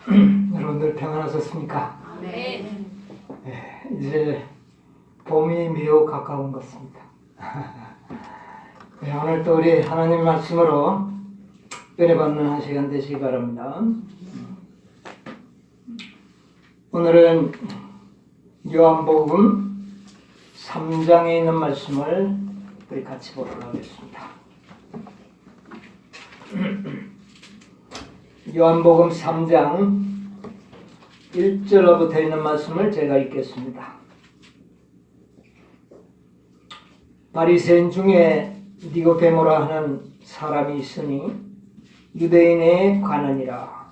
여러분들 평안하셨습니까? 네. 네, 이제 봄이 매우 가까운 것 같습니다. 네, 오늘 또 우리 하나님 말씀으로 은혜받는 한 시간 되시기 바랍니다. 오늘은 요한복음 3장에 있는 말씀을 우리 같이 보도록 하겠습니다. 요한복음 3장 1절로부터 있는 말씀을 제가 읽겠습니다. 바리새인 중에 니고데모라 하는 사람이 있으니 유대인의 관원이라.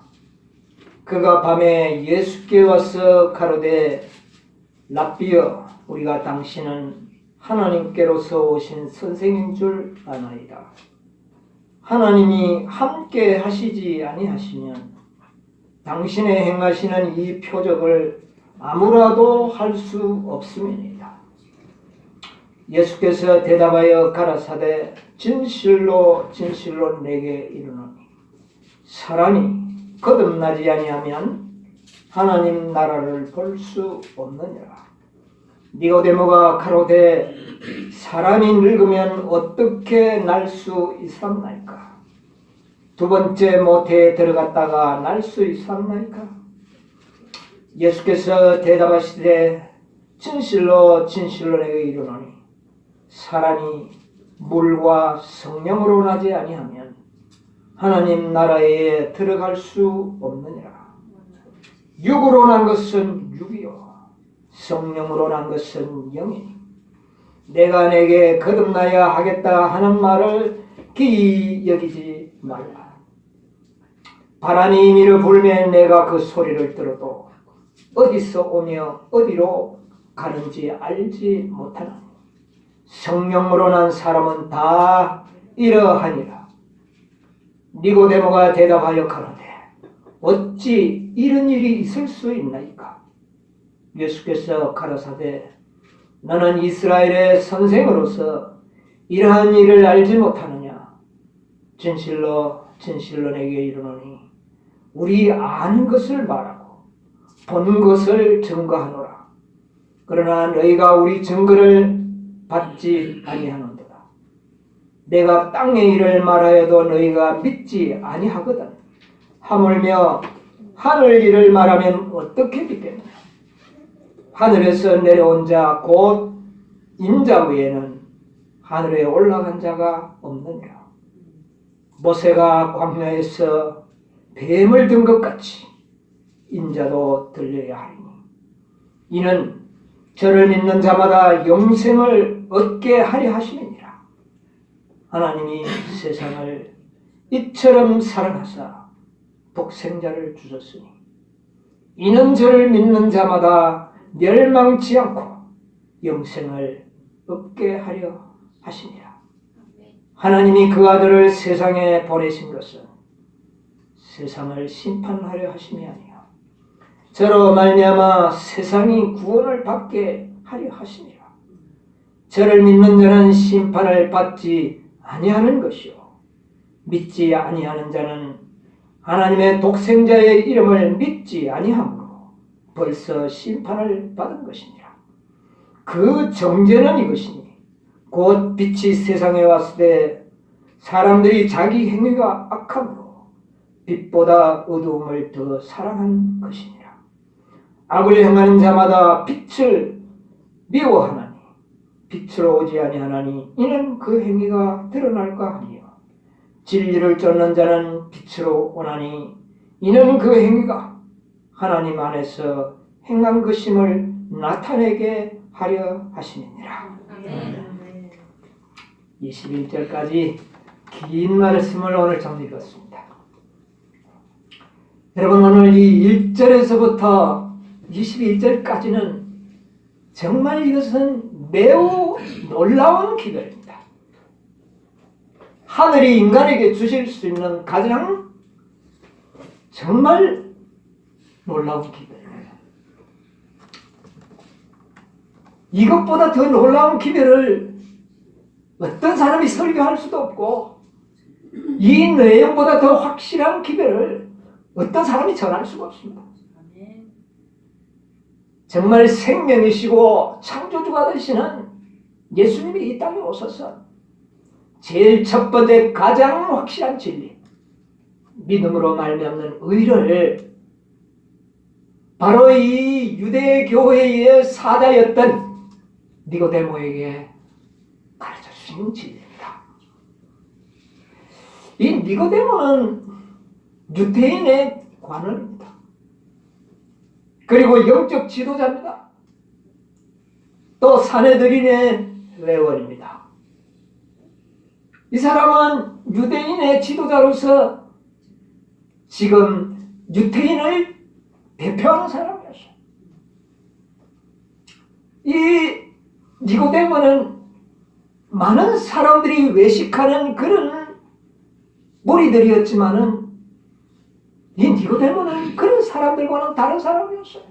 그가 밤에 예수께 와서 가로되 랍비여, 우리가 당신은 하나님께로서 오신 선생인 줄 아나이다. 하나님이 함께 하시지 아니하시면 당신의 행하시는 이 표적을 아무라도 할 수 없음이니이다. 예수께서 대답하여 가라사대 진실로 진실로 내게 이르노니 사람이 거듭나지 아니하면 하나님 나라를 볼 수 없느니라. 니고데모가 가로되 사람이 늙으면 어떻게 날 수 있었나이까? 두 번째 모태에 들어갔다가 날 수 있었나이까? 예수께서 대답하시되 진실로 진실로 내게 이르노니 사람이 물과 성령으로 나지 아니하면 하나님 나라에 들어갈 수 없느니라. 육으로 난 것은 육이요 성령으로 난 것은 영이니 내가 내게 거듭나야 하겠다 하는 말을 기이 여기지 말라. 바람이 이미를 불면 내가 그 소리를 들어도 어디서 오며 어디로 가는지 알지 못하나 성령으로 난 사람은 다 이러하니라. 니고데모가 대답하여 가로되 어찌 이런 일이 있을 수 있나이까? 예수께서 가라사대 너는 이스라엘의 선생으로서 이러한 일을 알지 못하느냐? 진실로 진실로 내게 이르노니 우리 아는 것을 말하고 본 것을 증거하노라. 그러나 너희가 우리 증거를 받지 아니하는도다. 내가 땅의 일을 말하여도 너희가 믿지 아니하거든. 하물며 하늘 일을 말하면 어떻게 믿겠느냐? 하늘에서 내려온 자 곧 인자 외에는 하늘에 올라간 자가 없느니라. 모세가 광야에서 뱀을 든 것 같이 인자도 들려야 하리니 이는 저를 믿는 자마다 영생을 얻게 하려 하심이니라. 하나님이 세상을 이처럼 사랑하사 독생자를 주셨으니 이는 저를 믿는 자마다 멸망치 않고 영생을 얻게 하려 하시니라. 하나님이 그 아들을 세상에 보내신 것은 세상을 심판하려 하심이 아니요 저로 말미암아 세상이 구원을 받게 하려 하심이라. 저를 믿는 자는 심판을 받지 아니하는 것이요 믿지 아니하는 자는 하나님의 독생자의 이름을 믿지 아니하므로 벌써 심판을 받은 것이니라. 그 정죄는 이것이니 곧 빛이 세상에 왔을 때 사람들이 자기 행위가 악함으로 빛보다 어두움을 더 사랑한 것이니라. 악을 행하는 자마다 빛을 미워하나니 빛으로 오지 아니하나니 이는 그 행위가 드러날까 하니요 진리를 쫓는 자는 빛으로 오나니 이는 그 행위가 하나님 안에서 행한 것임을 나타내게 하려 하심이니라. 21절까지 긴 말씀을 오늘 좀 읽었습니다. 여러분 오늘 이 1절에서부터 21절까지는 정말 이것은 매우 놀라운 기별입니다. 하늘이 인간에게 주실 수 있는 가장 정말 놀라운 기별입니다. 이것보다 더 놀라운 기별을 어떤 사람이 설교할 수도 없고 이 내용보다 더 확실한 기별을 어떤 사람이 전할 수가 없습니다. 정말 생명이시고 창조주가 되시는 예수님이 이 땅에 오셔서 제일 첫 번째 가장 확실한 진리, 믿음으로 말미암는 의를 바로 이 유대 교회의 사자였던 니고데모에게 가르쳐 주신 진리입니다. 이 니고데모는 유대인의 관원입니다. 그리고 영적 지도자입니다. 또 사내들인의 레원입니다. 이 사람은 유대인의 지도자로서 지금 유대인을 대표하는 사람이었어요. 이 니고데모는 많은 사람들이 외식하는 그런 무리들이었지만은 이 니고데모는 그런 사람들과는 다른 사람이었어요.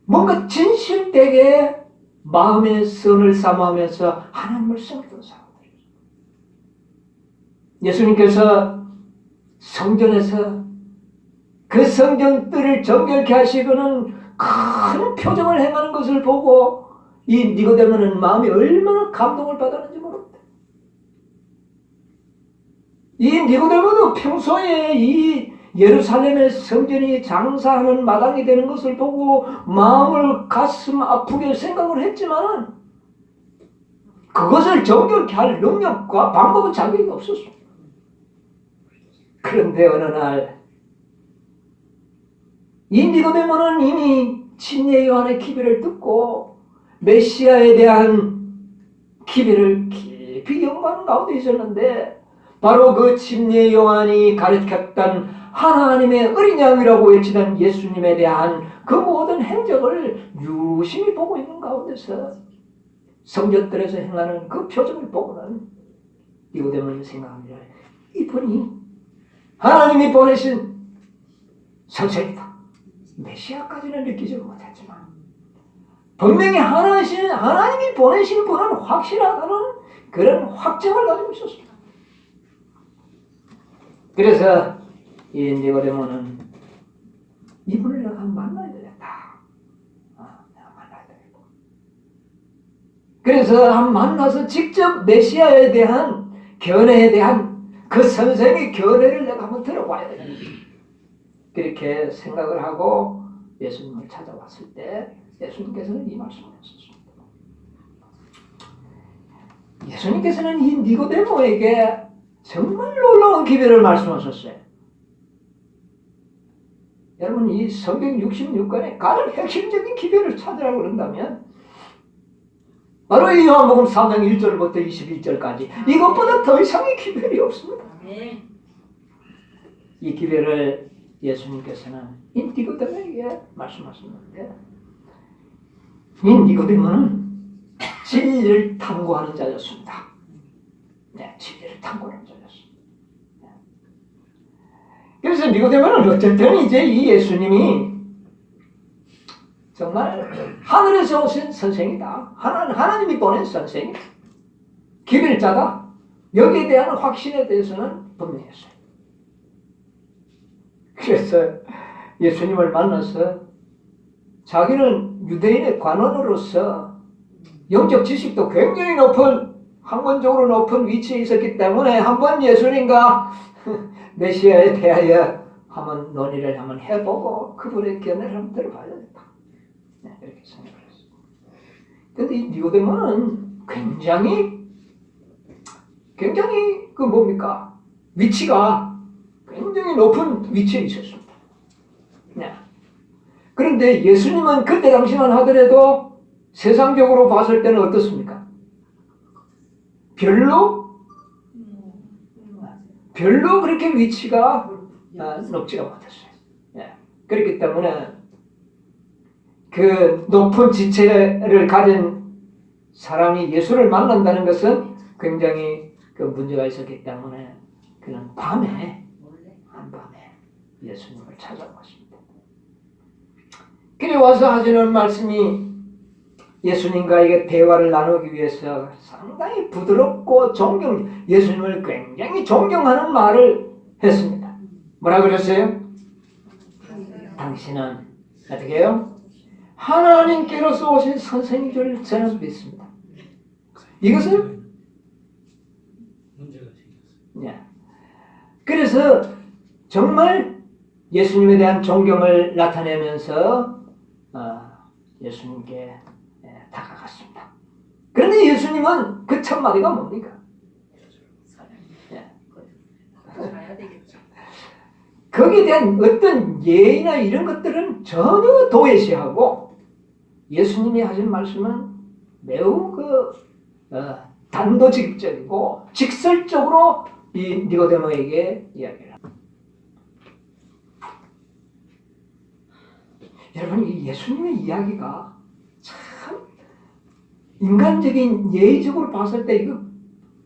뭔가 진실되게 마음의 선을 삼으면서 하나님을 섬기던 사람들이었어요. 예수님께서 성전에서 그 성전들을 정결케 하시고는 큰 표정을 행하는 것을 보고 이 니고데모는 마음이 얼마나 감동을 받았는지 모릅니다. 이 니고데모도 평소에 이 예루살렘의 성전이 장사하는 마당이 되는 것을 보고 마음을 가슴 아프게 생각을 했지만 그것을 정결케 할 능력과 방법은 자기에게 없었습니다. 그런데 어느 날 이 니고데모는 이미 침례 요한의 기별을 듣고 메시아에 대한 기별을 깊이 연구하는 가운데 있었는데 바로 그 침례 요한이 가르쳤던 하나님의 어린 양이라고 외치던 예수님에 대한 그 모든 행적을 유심히 보고 있는 가운데서 성전들에서 행하는 그 표정을 보고는 니고데모는 생각합니다. 이분이 하나님이 보내신 선생이다. 메시아까지는 느끼지 못했지만 분명히 하나님이 보내신 분은 확실하다는 그런 확증을 가지고 있었습니다. 그래서 이 니고데모는 이분을 내가 만나야 되겠다. 내가 만나야 되겠다. 그래서 만나서 직접 메시아에 대한 견해에 대한 그 선생의 견해를 내가 한번 들어봐야 되겠다. 그렇게 생각을 하고 예수님을 찾아왔을 때 예수님께서는 이 말씀을 하셨습니다. 예수님께서는 이 니고데모에게 정말 놀라운 기별을 말씀하셨어요. 여러분 이 성경 66권의 가장 핵심적인 기별을 찾으라고 그런다면 바로 이 요한복음 3장 1절부터 21절까지 이것보다 더 이상의 기별이 없습니다. 이 기별을 예수님께서는 이 니고데모에게 말씀하셨는데 이 니고데모는 진리를 탐구하는 자였습니다. 네, 진리를 탐구하는 자였습니다. 네. 그래서 니고데모는 어쨌든 이제 이 예수님이 정말 하늘에서 오신 선생이다. 하나님이 보낸 선생, 기별자다. 여기에 대한 확신에 대해서는 분명했어요. 그래서 예수님을 만나서 자기는 유대인의 관원으로서 영적 지식도 굉장히 높은 학문적으로 높은 위치에 있었기 때문에 한번 예수님과 메시아에 대하여 한번 논의를 한번 해보고 그분의 견해를 한번 들어봐야겠다. 네, 이렇게 생각을 했습니다. 그런데 이 니고데모는 굉장히 그 뭡니까? 위치가 굉장히 높은 위치에 있었습니다. 네. 그런데 예수님은 그때 당시만 하더라도 세상적으로 봤을 때는 어떻습니까? 별로 그렇게 위치가 높지가 못했어요. 네. 그렇기 때문에 그 높은 지체를 가진 사람이 예수를 만난다는 것은 굉장히 그 문제가 있었기 때문에 그는 한밤에 예수님을 찾아왔습니다. 그래 와서 하시는 말씀이 예수님과 대화를 나누기 위해서 상당히 부드럽고 예수님을 굉장히 존경하는 말을 했습니다. 뭐라 그랬어요? 당신은 어떻게 해요? 하나님께로서 오신 선생인 줄 저는 믿습니다. 이것은 문제가 생겼어요. 예. 그래서 정말 예수님에 대한 존경을 나타내면서 예수님께 다가갔습니다. 그런데 예수님은 그 첫 마디가 뭡니까? 예. 가야 되겠죠. 거기에 대한 어떤 예의나 이런 것들은 전혀 도외시하고 예수님이 하신 말씀은 매우 단도직입적이고 직설적으로 이 니고데모에게 이야기를 합니다. 여러분, 이 예수님의 이야기가 참 인간적인 예의적으로 봤을 때 이거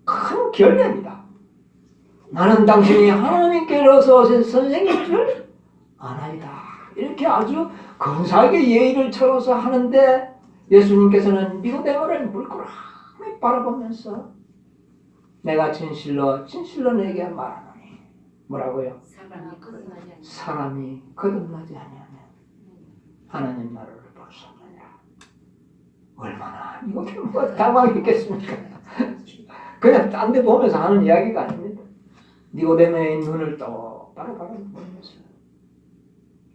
큰 결례입니다. 나는 당신이 하나님께로서 오신 선생님인 줄 아나이다. 이렇게 아주 근사하게 예의를 쳐서 하는데 예수님께서는 니고데모를 물끄러미 바라보면서 내가 진실로 내게 말하노니 뭐라고요? 사람이 거듭나지 아니하면 하나님 나라를 볼 수 없느니라. 얼마나 니고데모가 당황했겠습니까? 그냥 딴 데 보면서 하는 이야기가 아닙니다. 니고데모의 눈을 똑바로 바라보면서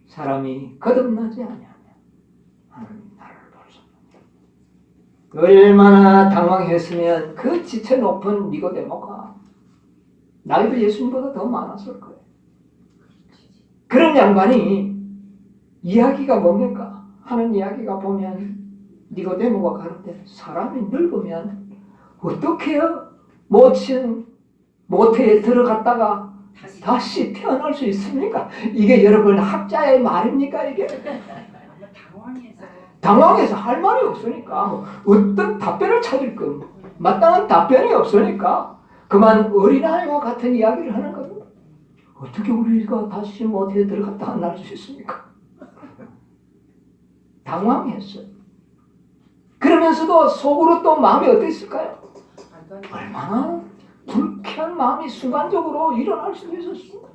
사람이 거듭나지 아니하면 하나님 나라를 볼 수 없느니라. 얼마나 당황했으면 그 지체 높은 니고데모가 나이도 예수님보다 더 많았을 거예요. 그런 양반이 이야기가 뭡니까? 하는 이야기가 보면 니고데모가 가는데 사람이 늙으면 어떻게 모태에 들어갔다가 다시 태어날 수 있습니까? 이게 여러분 학자의 말입니까? 이게 당황해서 할 말이 없으니까 어떤 답변을 찾을 거 마땅한 답변이 없으니까 그만 어린아이와 같은 이야기를 하는 겁니다. 어떻게 우리가 다시 모태에 들어갔다 날 수 있습니까? 당황했어요. 그러면서도 속으로 또 마음이 어땠을까요? 얼마나 불쾌한 마음이 순간적으로 일어날 수도 있었습니다.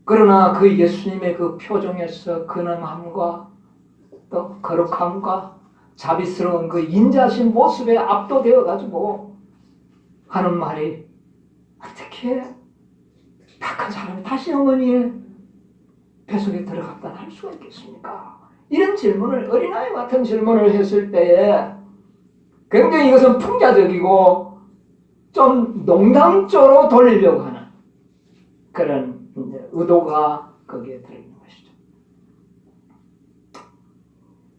그러나 그 예수님의 그 표정에서 근엄함과 또 거룩함과 자비스러운 그 인자신 모습에 압도되어 가지고 하는 말이 어떻게 착한 사람이 다시 어머니의 뱃속에 들어갔다 할 수가 있겠습니까? 이런 질문을 어린아이 같은 질문을 했을 때에 굉장히 이것은 풍자적이고 좀 농담조로 돌리려고 하는 그런 의도가 거기에 들어있는 것이죠.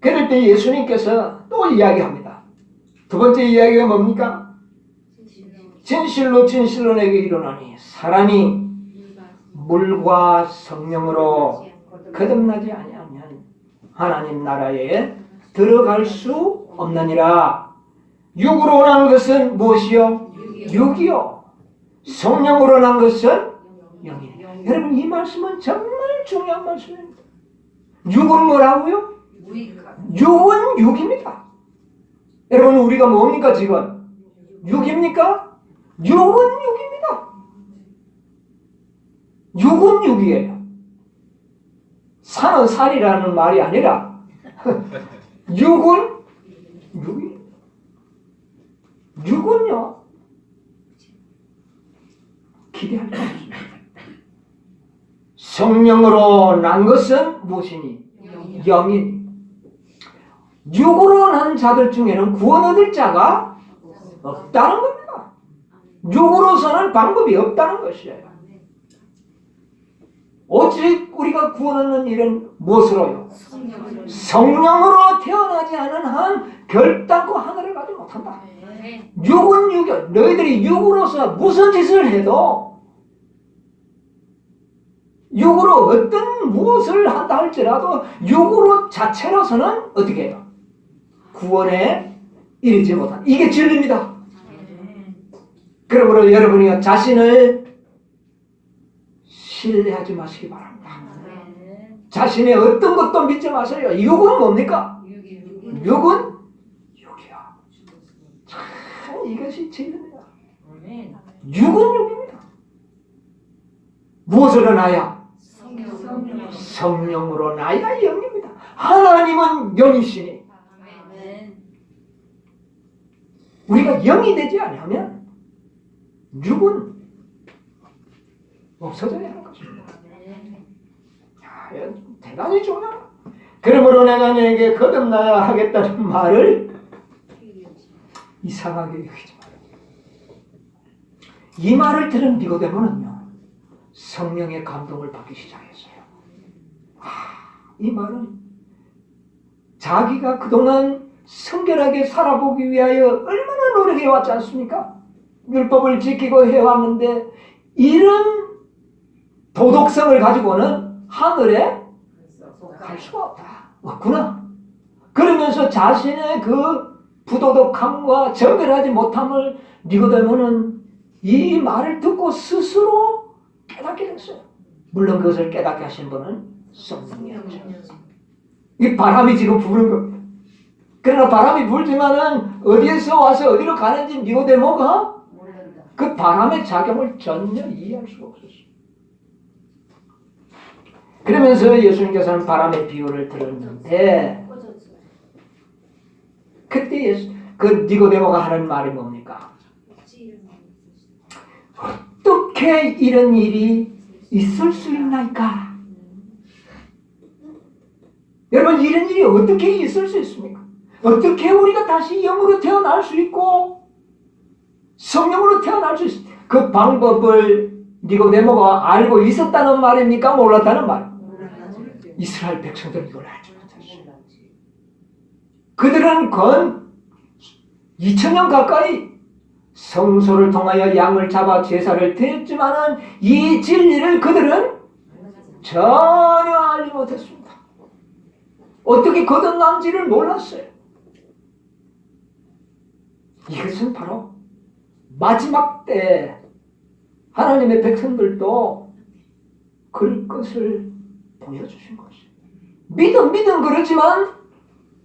그럴 때 예수님께서 또 이야기합니다. 두 번째 이야기가 뭡니까? 진실로 내게 이르노니 사람이 물과 성령으로 거듭나지 아니하면 하나님 나라에 들어갈 수 없느니라. 육으로 난 것은 무엇이요? 육이요. 성령으로 난 것은 영이요. 여러분, 이 말씀은 정말 중요한 말씀입니다. 육은 뭐라고요? 육은 육입니다. 여러분, 우리가 뭡니까 지금? 육입니까? 육은 육입니다. 육은 육이에요. 산은 산이라는 말이 아니라 육은 육이. 육은요 기대할 수 없습니다. 성령으로 난 것은 무엇이니? 영이니. 육으로 난 자들 중에는 구원 얻을 자가 없다는 겁니다. 육으로서는 방법이 없다는 것이에요. 오직 우리가 구원 얻는 일은 무엇으로요? 성령으로 태어나지 않은 한 결단코 하늘을 가지 못한다. 육은 육이요. 너희들이 육으로서 무슨 짓을 해도 육으로 어떤 무엇을 한다 할지라도 육으로 자체로서는 어떻게 해요? 구원에 이르지 못한다. 이게 진리입니다. 그러므로 여러분이 자신을 신뢰하지 마시기 바랍니다. 자신의 어떤 것도 믿지 마세요. 육은 뭡니까? 육은 육이야. 참 이것이 진리입니다. 육은 육입니다. 무엇을 하나야? 성령으로 나이가 영입니다. 하나님은 영이시니 아멘. 우리가 영이 되지 않으면 육은 없어져야 하는 것입니다. 이건 대단히 중요합니다. 그러므로 내가 너에게 거듭나야 하겠다는 말을 이상하게 여기지 마라. 이 말을 들은 니고데모는요, 성령의 감동을 받기 시작했어요. 이 말은 자기가 그동안 성결하게 살아보기 위하여 얼마나 노력해 왔지 않습니까? 율법을 지키고 해왔는데 이런 도덕성을 가지고는 하늘에 갈 수가 없구나. 그러면서 자신의 그 부도덕함과 정결하지 못함을 니고데모는 이 말을 듣고 스스로 깨닫게 됐어요. 물론 그것을 깨닫게 하신 분은 성령이었죠. 이 바람이 지금 부는 겁니다. 그러나 바람이 불지만은 어디에서 와서 어디로 가는지 니고데모가 그 바람의 작용을 전혀 이해할 수가 없었어요. 그러면서 예수님께서는 바람의 비유를 들었는데 그때 그 니고데모가 하는 말이 뭡니까? 어떻게 이런 일이 있을 수 있나이까? 여러분, 이런 일이 어떻게 있을 수 있습니까? 어떻게 우리가 다시 영으로 태어날 수 있고 성령으로 태어날 수 있습니까? 그 방법을 니고데모가 알고 있었다는 말입니까? 몰랐다는 말? 이스라엘 백성들은 이걸 알지 못했어요. 그들은 건 2000년 가까이 성소를 통하여 양을 잡아 제사를 드렸지만은 이 진리를 그들은 전혀 알지 못했습니다. 어떻게 거듭난지를 몰랐어요. 이것은 바로 마지막 때 하나님의 백성들도 그럴 것을 보여주신 것이에요. 믿음 그렇지만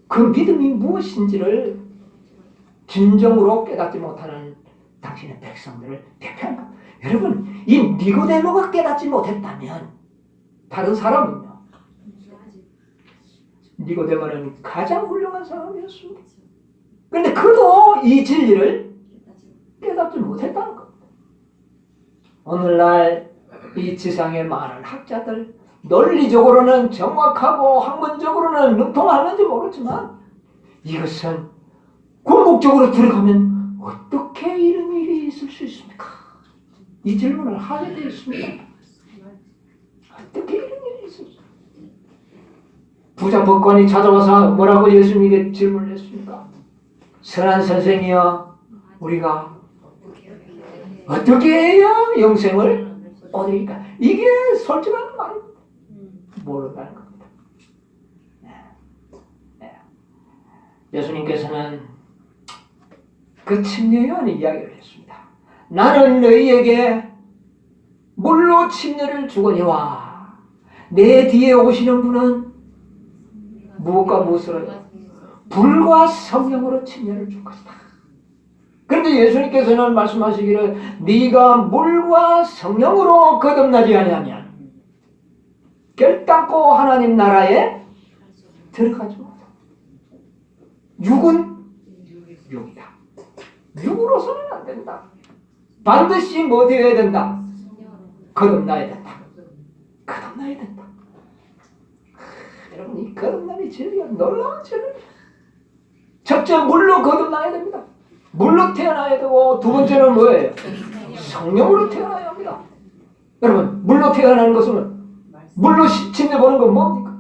그 믿음이 무엇인지를 진정으로 깨닫지 못하는 당신의 백성들을 대표하는 겁니다. 여러분, 이 니고데모가 깨닫지 못했다면 다른 사람은요, 니고데모는 가장 훌륭한 사람이었습니다. 그런데 그도 이 진리를 깨닫지 못했다는 겁니다. 오늘날 이 지상에 많은 학자들, 논리적으로는 정확하고 학문적으로는 능통하는지 모르지만 이것은 궁극적으로 들어가면 어떻게 이런 일이 있을 수 있습니까? 이 질문을 하게 되어 있습니다. 어떻게 이런 일이 있을 수 있습니까? 부자 법관이 찾아와서 뭐라고 예수님에게 질문을 했습니까? 선한 선생이여, 우리가 어떻게 해야 영생을 얻으리까? 이게 솔직한 말입니다. 모른다는 겁니다. 예수님께서는 그 침례 요한의 이야기를 했습니다. 나는 너희에게 물로 침례를 주거니와 내 뒤에 오시는 분은 무엇과 무엇으로? 불과 성령으로 침례를 줄 것이다. 그런데 예수님께서는 말씀하시기를 네가 물과 성령으로 거듭나지 아니하면 결단코 하나님 나라에 들어가지 못한다. 육은 육이다. 육으로서는 안 된다. 반드시 뭐 되어야 된다? 거듭나야 된다. 거듭나야 된다. 여러분, 이 거듭남의 진리가 놀라운 진리입니다. 첫째, 물로 거듭나야 됩니다. 물로 태어나야 되고, 두 번째는 뭐예요? 성령으로 태어나야 합니다. 여러분, 물로 태어나는 것은 물로 침례 보는 건 뭡니까?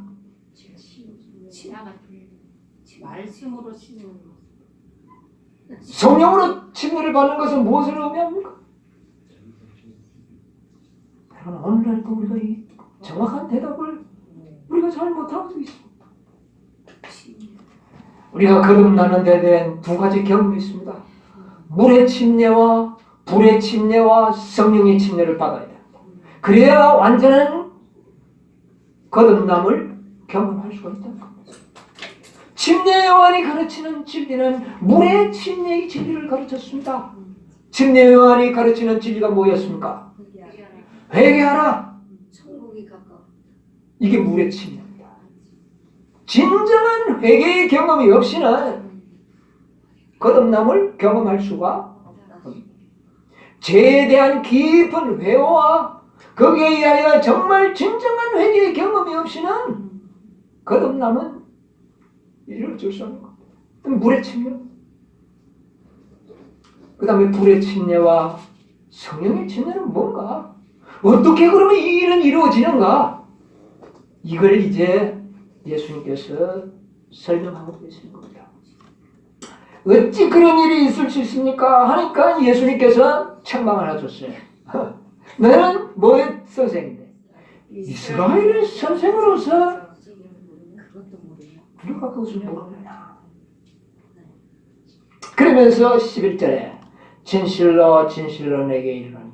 말씀으로 심는 성령으로 침례를 받는 것은 무엇을 의미합니까? 여러분, 오늘날도 우리가 이 정확한 대답을 우리가 잘 못하고 있습니다. 우리가 거듭나는 데 대한 두 가지 경험이 있습니다. 물의 침례와 불의 침례와 성령의 침례를 받아야 됩니다. 그래야 완전한 거듭남을 경험할 수가 있다는 겁니다. 침례 요한이 가르치는 진리는 물의 침례의 진리를 가르쳤습니다. 침례 요한이 가르치는 진리가 뭐였습니까? 회개하라. 천국이 가까워. 이게 물의 침례입니다. 진정한 회개의 경험이 없이는 거듭남을 경험할 수가 없습니다. 죄에 대한 깊은 회오와 거기에 의하여 정말 진정한 회개의 경험이 없이는 거듭남은 이루어질 수 없는 겁니다. 물의 침례. 그 다음에 불의 침례와 성령의 침례는 뭔가? 어떻게 그러면 이 일은 이루어지는가? 이걸 이제 예수님께서 설명하고 계시는 겁니다. 어찌 그런 일이 있을 수 있습니까? 하니까 예수님께서 책망을 하셨어요. 너는 뭐의 선생인데? 이스라엘의 선생으로서 누가 그것을 모르느냐? 그러면서 11절에 진실로 진실로 내게 이르노니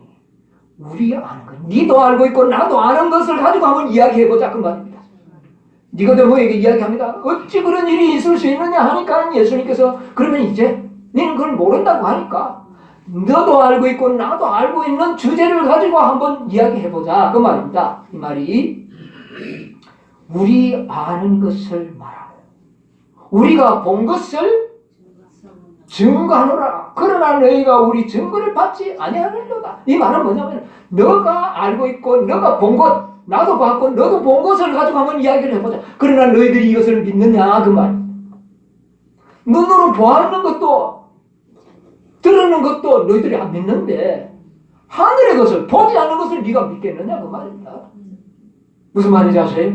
우리 아는 것, 니도 알고 있고 나도 아는 것을 가지고 한번 이야기해보자 그 말입니다. 니고데모에게 이야기합니다. 어찌 그런 일이 있을 수 있느냐 하니까 예수님께서 그러면 이제 너는 그걸 모른다고 하니까 너도 알고 있고 나도 알고 있는 주제를 가지고 한번 이야기해보자 그 말입니다. 이 말이 우리 아는 것을 말하고 우리가 본 것을 증거하노라. 그러나 너희가 우리 증거를 받지 아니하는도다. 이 말은 뭐냐면 너가 알고 있고 너가 본 것 나도 봤고 너도 본 것을 가지고 한번 이야기를 해보자. 그러나 너희들이 이것을 믿느냐 그 말. 눈으로 보았는 것도 들었는 것도 너희들이 안 믿는데 하늘의 것을 보지 않는 것을 네가 믿겠느냐 그 말입니다. 무슨 말인지 아세요?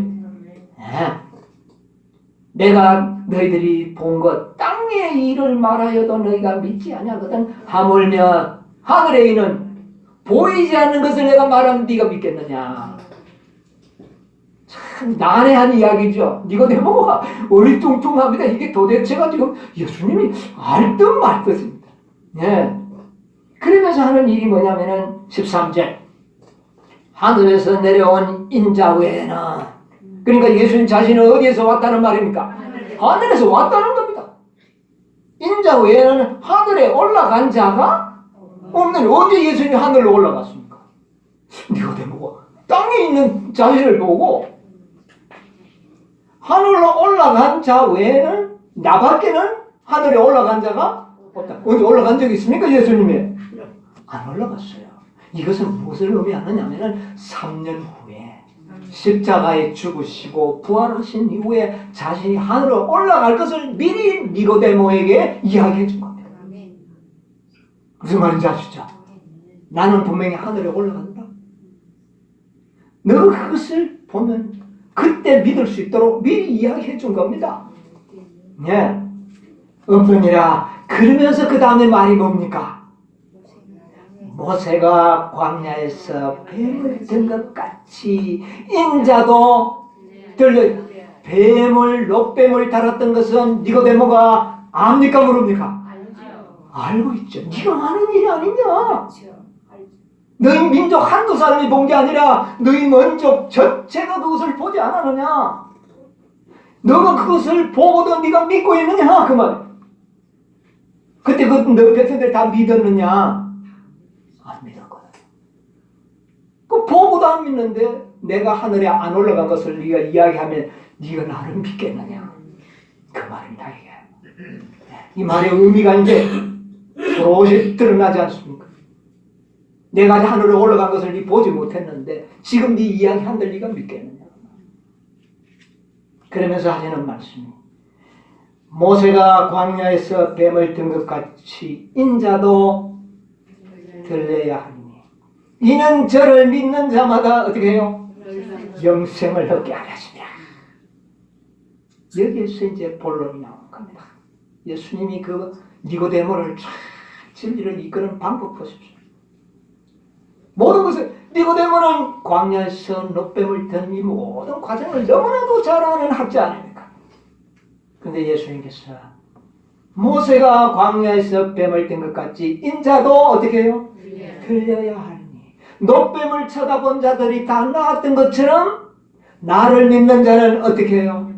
네. 내가 너희들이 본 것 땅의 일을 말하여도 너희가 믿지 아니하거든. 하물며 하늘에 있는 보이지 않는 것을 내가 말하면 네가 믿겠느냐. 참 난해한 이야기죠. 니고데모가 어리뚱뚱합니다. 이게 도대체가 지금 예수님이 알 듯 말 듯입니다. 예. 그러면서 하는 일이 뭐냐면은 13절 하늘에서 내려온 인자 외에는 그러니까 예수님 자신은 어디에서 왔다는 말입니까? 하늘에서 왔다는 겁니다. 인자 외에는 하늘에 올라간 자가 없는. 언제 예수님이 하늘로 올라갔습니까? 니고데모가 땅에 있는 자신을 보고 하늘로 올라간 자 외에는 나밖에는 하늘에 올라간 자가 없다. 언제 올라간 적이 있습니까? 예수님이? 안 올라갔어요. 이것은 무엇을 의미하느냐면 3년 후에 십자가에 죽으시고 부활하신 이후에 자신이 하늘로 올라갈 것을 미리 니고데모에게 이야기해 준 겁니다. 무슨 말인지 아시죠? 나는 분명히 하늘에 올라간다. 너 그것을 보면 그때 믿을 수 있도록 미리 이야기해 준 겁니다. 예. 없느니라. 그러면서 그 다음에 말이 뭡니까? 모세가 광야에서 뱀을 든 것 같이 인자도 들려. 뱀을 녹뱀을 달았던 것은 니고데모가 압니까 모릅니까? 알고 있죠. 네가 아는 일이 아니냐. 너희 민족 한두 사람이 본 게 아니라 너희 민족 전체가 그것을 보지 않았느냐. 너가 그것을 보고도 네가 믿고 있느냐 그 말. 그때 너 백성들 다 믿었느냐? 안 믿었거든. 그 보고도 안 믿는데 내가 하늘에 안 올라간 것을 네가 이야기하면 네가 나를 믿겠느냐? 그 말입니다 이게. 이 말의 의미가 이제 도저히 드러나지 않습니까? 내가 하늘에 올라간 것을 네 보지 못했는데 지금 네 이야기 한들 네가 믿겠느냐? 그러면서 하시는 말씀이 모세가 광야에서 뱀을 든 것 같이 인자도 들려야 하니 이는 저를 믿는 자마다 어떻게 해요? 영생을 얻게 하려니라. 여기에서 이제 본론이 나오는 겁니다. 예수님이 그 니고데모를 쫙 진리를 이끄는 방법 보십시오. 모든 것을 니고데모는 광야에서 녹뱀을 든 이 모든 과정을 너무나도 잘 아는 학자 아닙니까? 근데 예수님께서 모세가 광야에서 뱀을 든 것 같이 인자도 어떻게 해요? 들려야 하니 녹뱀을 쳐다본 자들이 다 나았던 것처럼 나를 믿는 자는 어떻게 해요?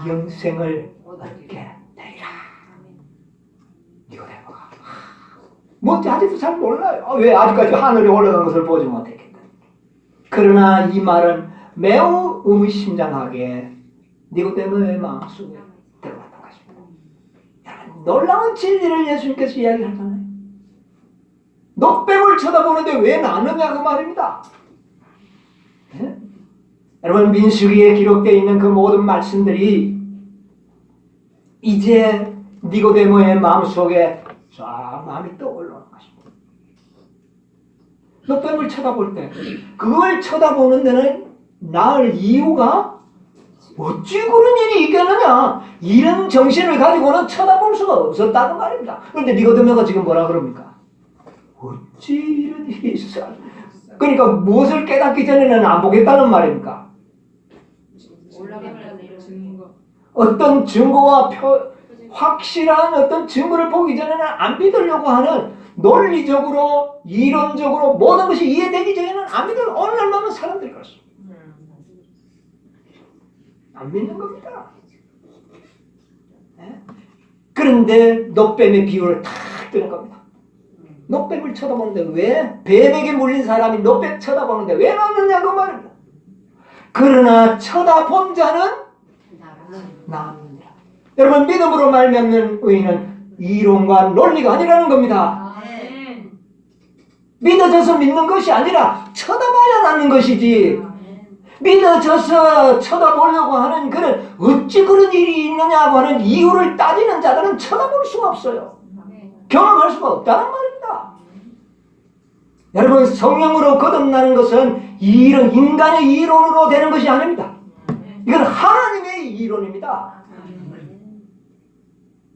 영생을 얻게 되리라. 니고데모가 뭔지 아직도 잘 몰라요. 왜 아직까지 하늘에 올라간 것을 보지 못했겠다. 그러나 이 말은 매우 의미심장하게 니고데모의 마음속에 들어갔던 것입니다. 여러분, 놀라운 진리를 예수님께서 이야기하잖아요. 놋뱀을 쳐다보는데 왜 나느냐 그 말입니다. 네? 여러분, 민수기에 기록되어 있는 그 모든 말씀들이 이제 니고데모의 마음속에 쫙 마음이 떠올라오는 것입니다. 놋뱀을 쳐다볼 때 그걸 쳐다보는 데는 나을 이유가 어찌 그런 일이 있겠느냐, 이런 정신을 가지고는 쳐다볼 수가 없었다는 말입니다. 그런데 니고데모가 지금 뭐라 그럽니까? 어찌 이런 일이 있어? 그러니까 무엇을 깨닫기 전에는 안 보겠다는 말입니까? 어떤 증거와 확실한 어떤 증거를 보기 전에는 안 믿으려고 하는, 논리적으로 이론적으로 모든 것이 이해되기 전에는 안 믿을 오늘 많은 사람들이 그렇습니다. 안 믿는 겁니다. 네? 그런데 놋뱀의 비유를 탁 드는 겁니다. 놋뱀을 쳐다보는데 왜, 뱀에게 물린 사람이 놋뱀 쳐다보는데 왜 나느냐 그 말입니다. 그러나 쳐다본 자는 나옵니다. 여러분, 믿음으로 말미암는 의인은 이론과 논리가 아니라는 겁니다. 믿어져서 믿는 것이 아니라 쳐다봐야 낳는 것이지, 믿어져서 쳐다보려고 하는 그런 어찌 그런 일이 있느냐고 하는 이유를 따지는 자들은 쳐다볼 수가 없어요. 경험할 수가 없다는 말입니다. 여러분, 성령으로 거듭나는 것은 이런 인간의 이론으로 되는 것이 아닙니다. 이건 하나님의 이론입니다.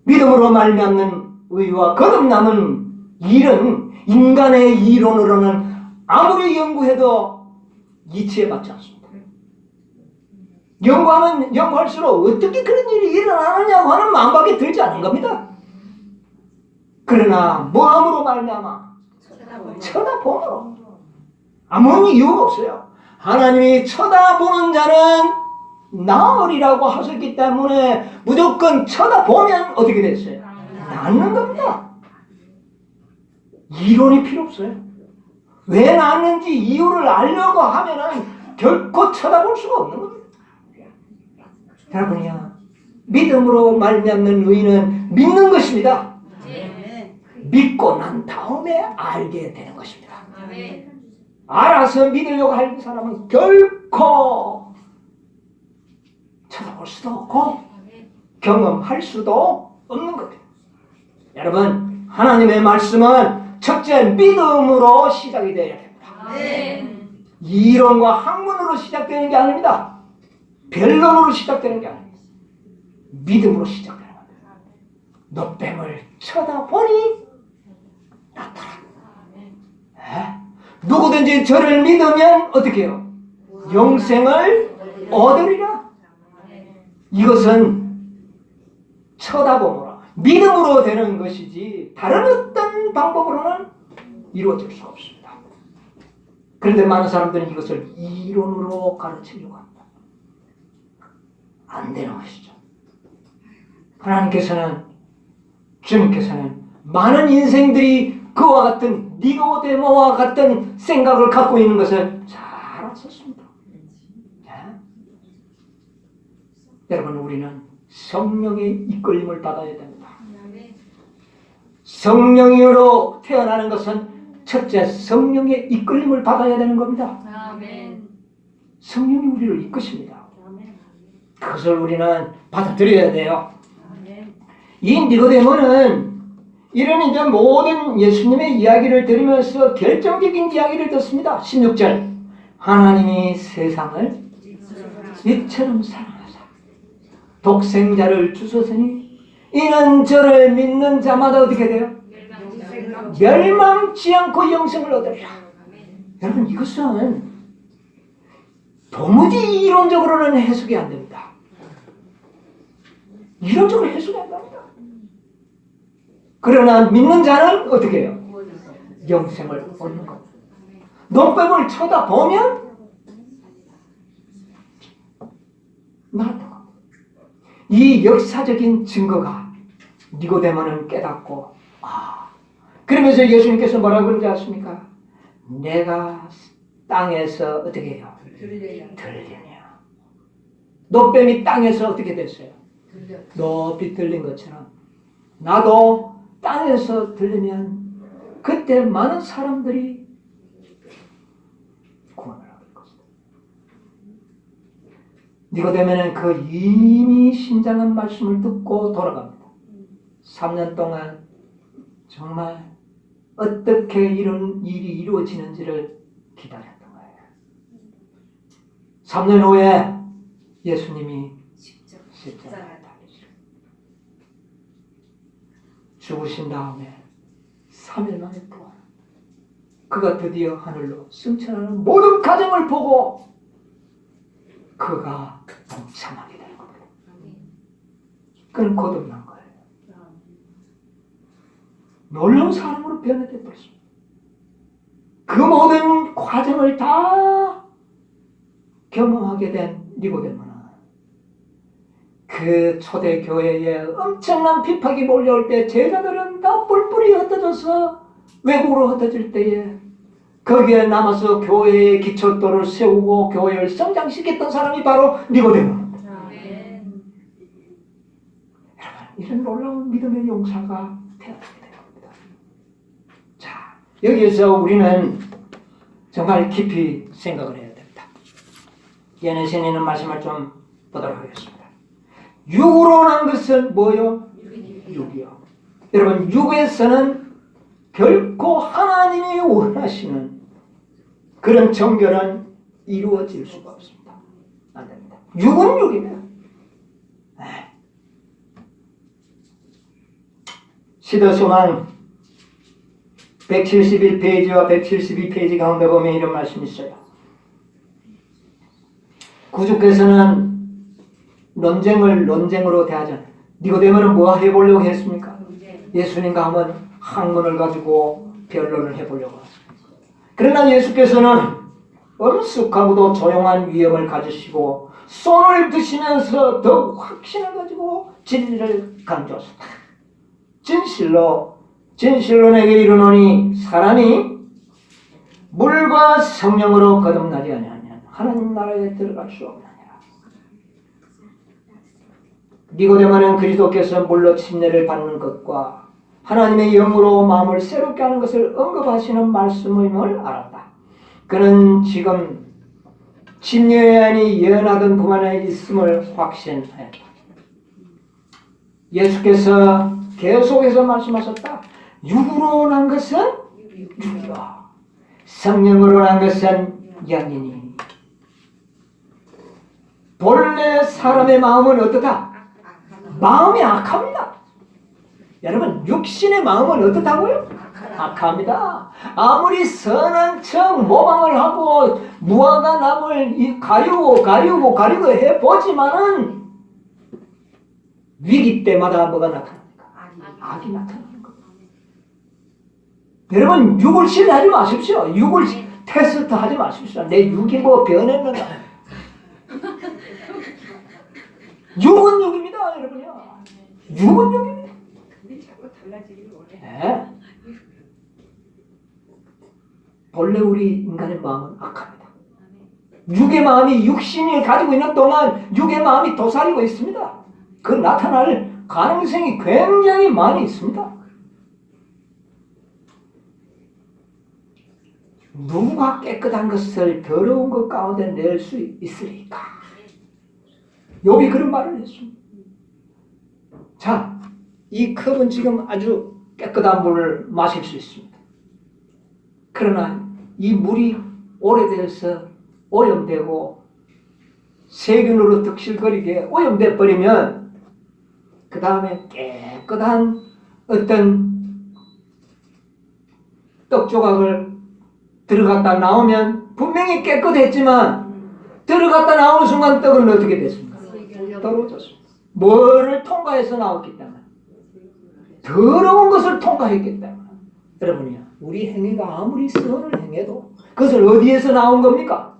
믿음으로 말미암는 의와 거듭남은 이런 인간의 이론으로는 아무리 연구해도 이치에 맞지 않습니다. 연구하면 연구할수록 어떻게 그런 일이 일어나느냐고 하는 마음밖에 들지 않은 겁니다. 그러나 뭐함으로 말미암아? 쳐다보므로. 아무 이유가 없어요. 하나님이 쳐다보는 자는 나으리라고 하셨기 때문에 무조건 쳐다보면 어떻게 됐어요? 낫는 겁니다. 이론이 필요 없어요. 왜 낫는지 이유를 알려고 하면은 결코 쳐다볼 수가 없는 겁니다. 여러분이요, 믿음으로 말미암는 의인은 믿는 것입니다. 믿고 난 다음에 알게 되는 것입니다. 알아서 믿으려고 하는 사람은 결코 쳐다볼 수도 없고 경험할 수도 없는 겁니다. 여러분, 하나님의 말씀은 첫째 믿음으로 시작이 되어야 됩니다. 이론과 학문으로 시작되는 게 아닙니다. 변론으로 시작되는 게 아닙니다. 믿음으로 시작되는 겁니다. 놋뱀을 쳐다보니 나타나. 누구든지 저를 믿으면 어떻게 해요? 영생을 얻으리라. 이것은 쳐다봄으로, 믿음으로 되는 것이지 다른 어떤 방법으로는 이루어질 수 없습니다. 그런데 많은 사람들은 이것을 이론으로 가르치려고 합니다. 안 되는 것이죠. 하나님께서는, 주님께서는 많은 인생들이 그와 같은 니고데모와 같은 생각을 갖고 있는 것을 잘 아셨습니다. 여러분, 우리는 성령의 이끌림을 받아야 됩니다. 성령으로 태어나는 것은 첫째 성령의 이끌림을 받아야 되는 겁니다. 성령이 우리를 이끄십니다. 그것을 우리는 받아들여야 돼요. 이 니고데모는 이런 이제 모든 예수님의 이야기를 들으면서 결정적인 이야기를 듣습니다. 16절, 하나님이 세상을 이처럼 사랑하사 독생자를 주셨으니 이는 저를 믿는 자마다 어떻게 돼요? 멸망치 않고 영생을 얻으리라. 여러분, 이것은 도무지 이론적으로는 해석이 안 됩니다. 이론적으로 해석이 안 됩니다. 그러나 믿는 자는 어떻게 해요? 영생을 얻는 겁니다. 놋뱀을 쳐다보면 나타납니다. 이 역사적인 증거가 니고데모는 깨닫고, 그러면서 예수님께서 뭐라고 그러지 않습니까? 내가 땅에서 어떻게 해요? 들리냐. 노뱀이 땅에서 어떻게 됐어요? 높이 들린 것처럼 나도 땅에서 들리면 그때 많은 사람들이 구원을 얻을 것이다. 니고데모는 그 이미 신장한 말씀을 듣고 돌아갑니다. 3년 동안 정말 어떻게 이런 일이 이루어지는지를 기다렸던 거예요. 3년 후에 예수님이 십자가에 달리시고 죽으신 다음에 3일 만에 부활. 그가 드디어 하늘로 승천하는 모든 가정을 보고 그가 동참하게 되는 겁니다. 그는 거듭난 거예요. 놀라운 사람으로 변해져 버렸습니다. 그 모든 과정을 다 경험하게 된 니고데모는 그 초대교회에 엄청난 핍박이 몰려올 때 제자들은 다 뿔뿔이 흩어져서 외국으로 흩어질 때에 거기에 남아서 교회의 기초도를 세우고 교회를 성장시켰던 사람이 바로 니고데모입니다. 여러분, 이런 놀라운 믿음의 용사가 태어나게 된 겁니다. 자, 여기에서 우리는 정말 깊이 생각을 해야 됩니다. 예언에 있는 말씀을 좀 보도록 하겠습니다. 육으로 난 것은 뭐요? 육이요. 여러분, 육에서는 결코 하나님이 원하시는 그런 정결은 이루어질 수가 없습니다. 안 됩니다. 육은 육입니다. 시대소망 171페이지와 172페이지 가운데 보면 이런 말씀이 있어요. 구주께서는 논쟁을 논쟁으로 대하지 않아요. 니고데모는 뭐 해보려고 했습니까? 예수님과 한번 학문을 가지고 변론을 해보려고 했습니다. 그러나 예수께서는 엄숙하고도 조용한 위엄을 가지시고 손을 드시면서 더욱 확신을 가지고 진리를 강조하셨다. 진실로 내게 이르노니 사람이 물과 성령으로 거듭나지 아니하면 하나님 나라에 들어갈 수 없느니라. 니고데모는 그리스도께서 물로 침례를 받는 것과 하나님의 영으로 마음을 새롭게 하는 것을 언급하시는 말씀임을 알았다. 그는 지금 침례안이 예언하던 분 안에 있음을 확신하였다. 예수께서 계속해서 말씀하셨다. 육으로 난 것은 육이요, 성령으로 난 것은 영이니. 본래 사람의 마음은 어떻다? 마음이 악합니다. 여러분, 육신의 마음은 어떻다고요? 악합니다. 아무리 선한 척 모방을 하고 무화과 나무를 가리고 해보지만은 위기 때마다 뭐가 나타납니까? 악이 나타나는 겁니다. 여러분, 육을 신뢰하지 마십시오. 육을 테스트하지 마십시오. 내 육이 뭐 변했는가? 육은 육입니다, 여러분요. 육은 육입니다. 네. 본래 우리 인간의 마음은 악합니다. 육의 마음이 육신을 가지고 있는 동안 육의 마음이 도사리고 있습니다. 그 나타날 가능성이 굉장히 많이 있습니다. 누가 깨끗한 것을 더러운 것 가운데 낼 수 있으리까? 욥이 그런 말을 했습니다. 자, 이 컵은 지금 아주 깨끗한 물을 마실 수 있습니다. 그러나 이 물이 오래돼서 오염되고 세균으로 득실거리게 오염돼 버리면 그 다음에 깨끗한 어떤 떡 조각을 들어갔다 나오면 분명히 깨끗했지만 들어갔다 나오는 순간 떡은 어떻게 됐습니까? 떨어졌습니다. 뭐를 통과해서 나왔기 때문에, 더러운 것을 통과했기 때문에. 여러분이요, 우리 행위가 아무리 선을 행해도 그것을 어디에서 나온 겁니까?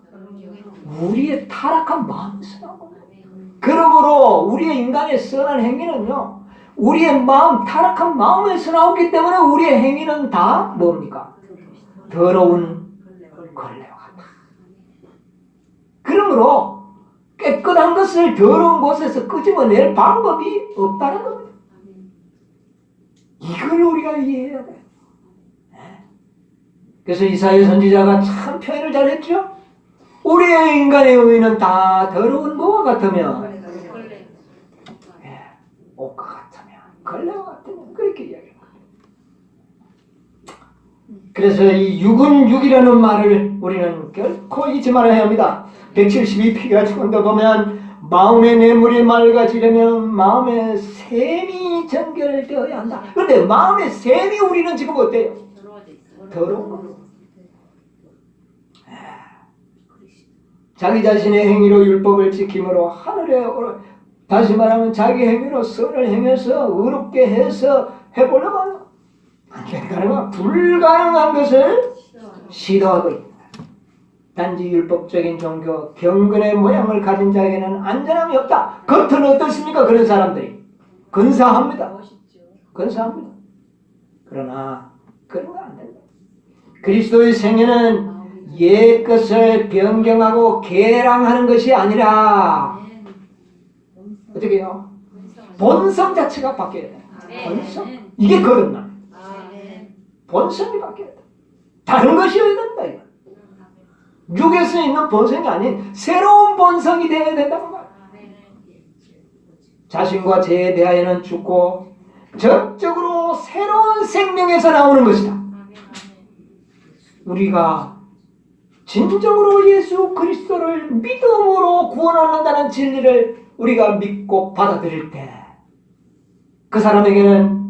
우리의 타락한 마음에서 나온 겁니다. 그러므로 우리의 인간의 선한 행위는요, 우리의 마음, 타락한 마음에서 나왔기 때문에 우리의 행위는 다 뭡니까? 더러운 걸레와 같다. 그러므로 깨끗한 것을 더러운 곳에서 끄집어낼 방법이 없다는 겁니다. 이걸 우리가 이해해야 돼. 그래서 이사야 선지자가 참 표현을 잘했죠. 우리의 인간의 의는 다 더러운 뭐와 같으면 옷과 같으면 걸레와 같으면 그렇게 이야기합니다. 그래서 이 육은 육이라는 말을 우리는 결코 잊지 말아야 합니다. 172피가 조금 더 보면 마음의 뇌물이 맑아지려면 마음의 샘이 정결되어야 한다. 그런데 마음의 샘이 우리는 지금 어때요? 더러운 겁니다. 자기 자신의 행위로 율법을 지킴으로 하늘에 다시 말하면 자기 행위로 선을 행해서 의롭게 해서 해보려면 안 되는 불가능한 것을 시도하고 있다. 단지 율법적인 종교, 경건의 모양을 가진 자에게는 안전함이 없다. 겉은 어떻습니까? 그런 사람들이 근사합니다. 근사합니다. 그러나 그런 거 안 된다. 그리스도의 생애는 옛 것을 변경하고 개량하는 것이 아니라 어떻게 해요? 본성 자체가 바뀌어야 돼. 본성. 이게 거듭나. 본성이 바뀌어야 돼. 다른 것이어야 된다. 이거. 육에서 있는 본성이 아닌 새로운 본성이 되어야 된다는 거야. 자신과 죄에 대하여는 죽고 적적으로 새로운 생명에서 나오는 것이다. 우리가 진정으로 예수 그리스도를 믿음으로 구원받는다는 진리를 우리가 믿고 받아들일 때 그 사람에게는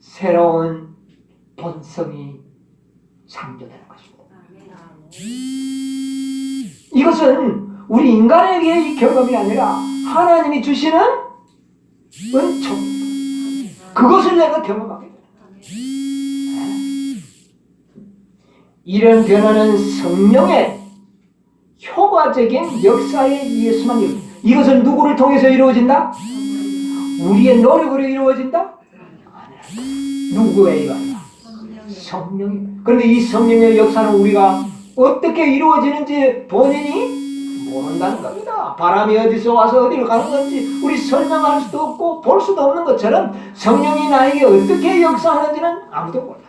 새로운 본성이 창조되는 것입니다. 이것은 우리 인간에게 이 경험이 아니라 하나님이 주시는 은총. 그것을 내가 경험하게 됩니다. 이런 변화는 성령의 효과적인 역사에 의해서만 이루어진다. 이것은 누구를 통해서 이루어진다? 우리의 노력으로 이루어진다? 누구의 이루어진다? 성령이. 그런데 이 성령의 역사는 우리가 어떻게 이루어지는지 본인이 모른다는 겁니다. 바람이 어디서 와서 어디로 가는 건지 우리 설명할 수도 없고 볼 수도 없는 것처럼 성령이 나에게 어떻게 역사하는지는 아무도 몰라.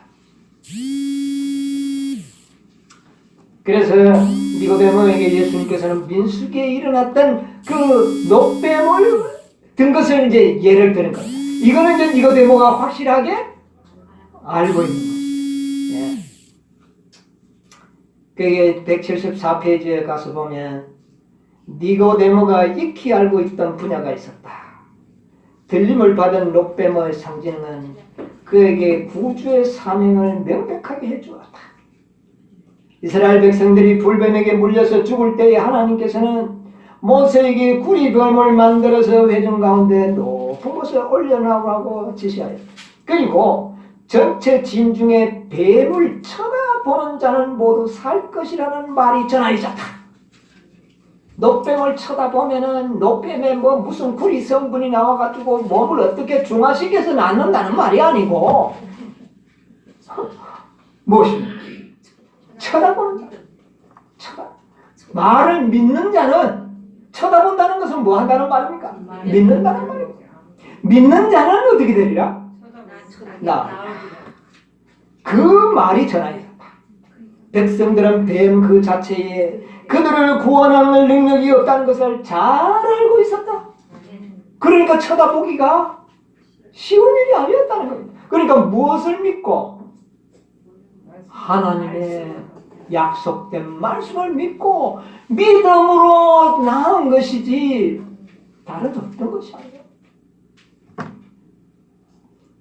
그래서 니고데모에게 예수님께서는 민수기에 일어났던 그 노뱀을 든 것을 이제 예를 드는 겁니다. 이거는 이제 니고데모가 확실하게 알고 있는 것입니다. 예. 그게 174페이지에 가서 보면 니고데모가 익히 알고 있던 분야가 있었다. 들림을 받은 노뱀의 상징은 그에게 구주의 사명을 명백하게 해주었다. 이스라엘 백성들이 불뱀에게 물려서 죽을 때에 하나님께서는 모세에게 구리뱀을 만들어서 회중 가운데 높은 곳에 올려놓으라고 지시하였다. 그리고 전체 진 중에 뱀을 쳐다보는 자는 모두 살 것이라는 말이 전하여졌다. 노뱀을 쳐다보면은 노뱀에 무슨 구리 성분이 나와가지고 몸을 어떻게 중화시켜서 낳는다는 말이 아니고 무엇입니까? 쳐다보는 자. 말을 믿는 자는 쳐다본다는 것은 뭐 한다는 말입니까? 믿는다는 말입니다. 믿는 자는 어떻게 되리라? 그 말이 전하였다. 백성들은 뱀 그 자체에 그들을 구원할 능력이 없다는 것을 잘 알고 있었다. 그러니까 쳐다보기가 쉬운 일이 아니었다는 겁니다. 그러니까 무엇을 믿고? 하나님의 약속된 말씀을 믿고 믿음으로 나은 것이지 다른 어떤 것이 아니에요.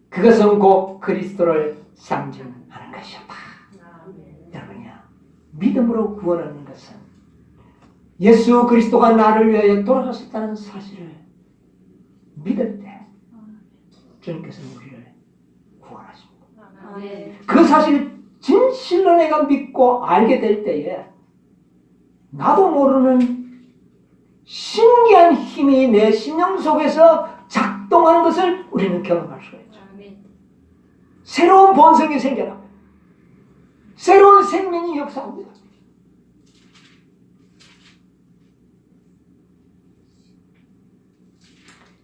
그것은 곧 그리스도를 상징하는 것이었다. 여러분이야, 믿음으로 구원하는 것은 예수 그리스도가 나를 위하여 돌아가셨다는 사실을 믿을 때 주님께서는 우리를 구원하십니다. 그 사실 진실로 내가 믿고 알게 될 때에 나도 모르는 신기한 힘이 내 심령 속에서 작동하는 것을 우리는 경험할 수가 있죠. 새로운 본성이 생겨납니다. 새로운 생명이 역사합니다.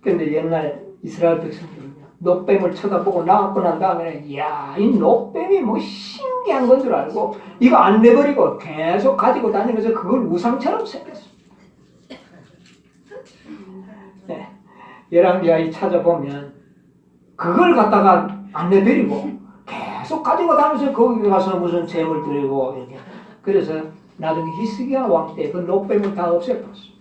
그런데 옛날 이스라엘 백성들은요, 노뱀을 쳐다보고 나왔고 난 다음에는 이야, 이 노뱀이 뭐 신기한 건 줄 알고 이거 안 내버리고 계속 가지고 다니면서 그걸 우상처럼 생겼어. 네. 열왕기하에 찾아보면 그걸 갖다가 안 내버리고 계속 가지고 다니면서 거기 가서 무슨 제물 드리고 이렇게. 그래서 나중에 히스기야 왕 때 그 노뱀을 다 없애버렸어.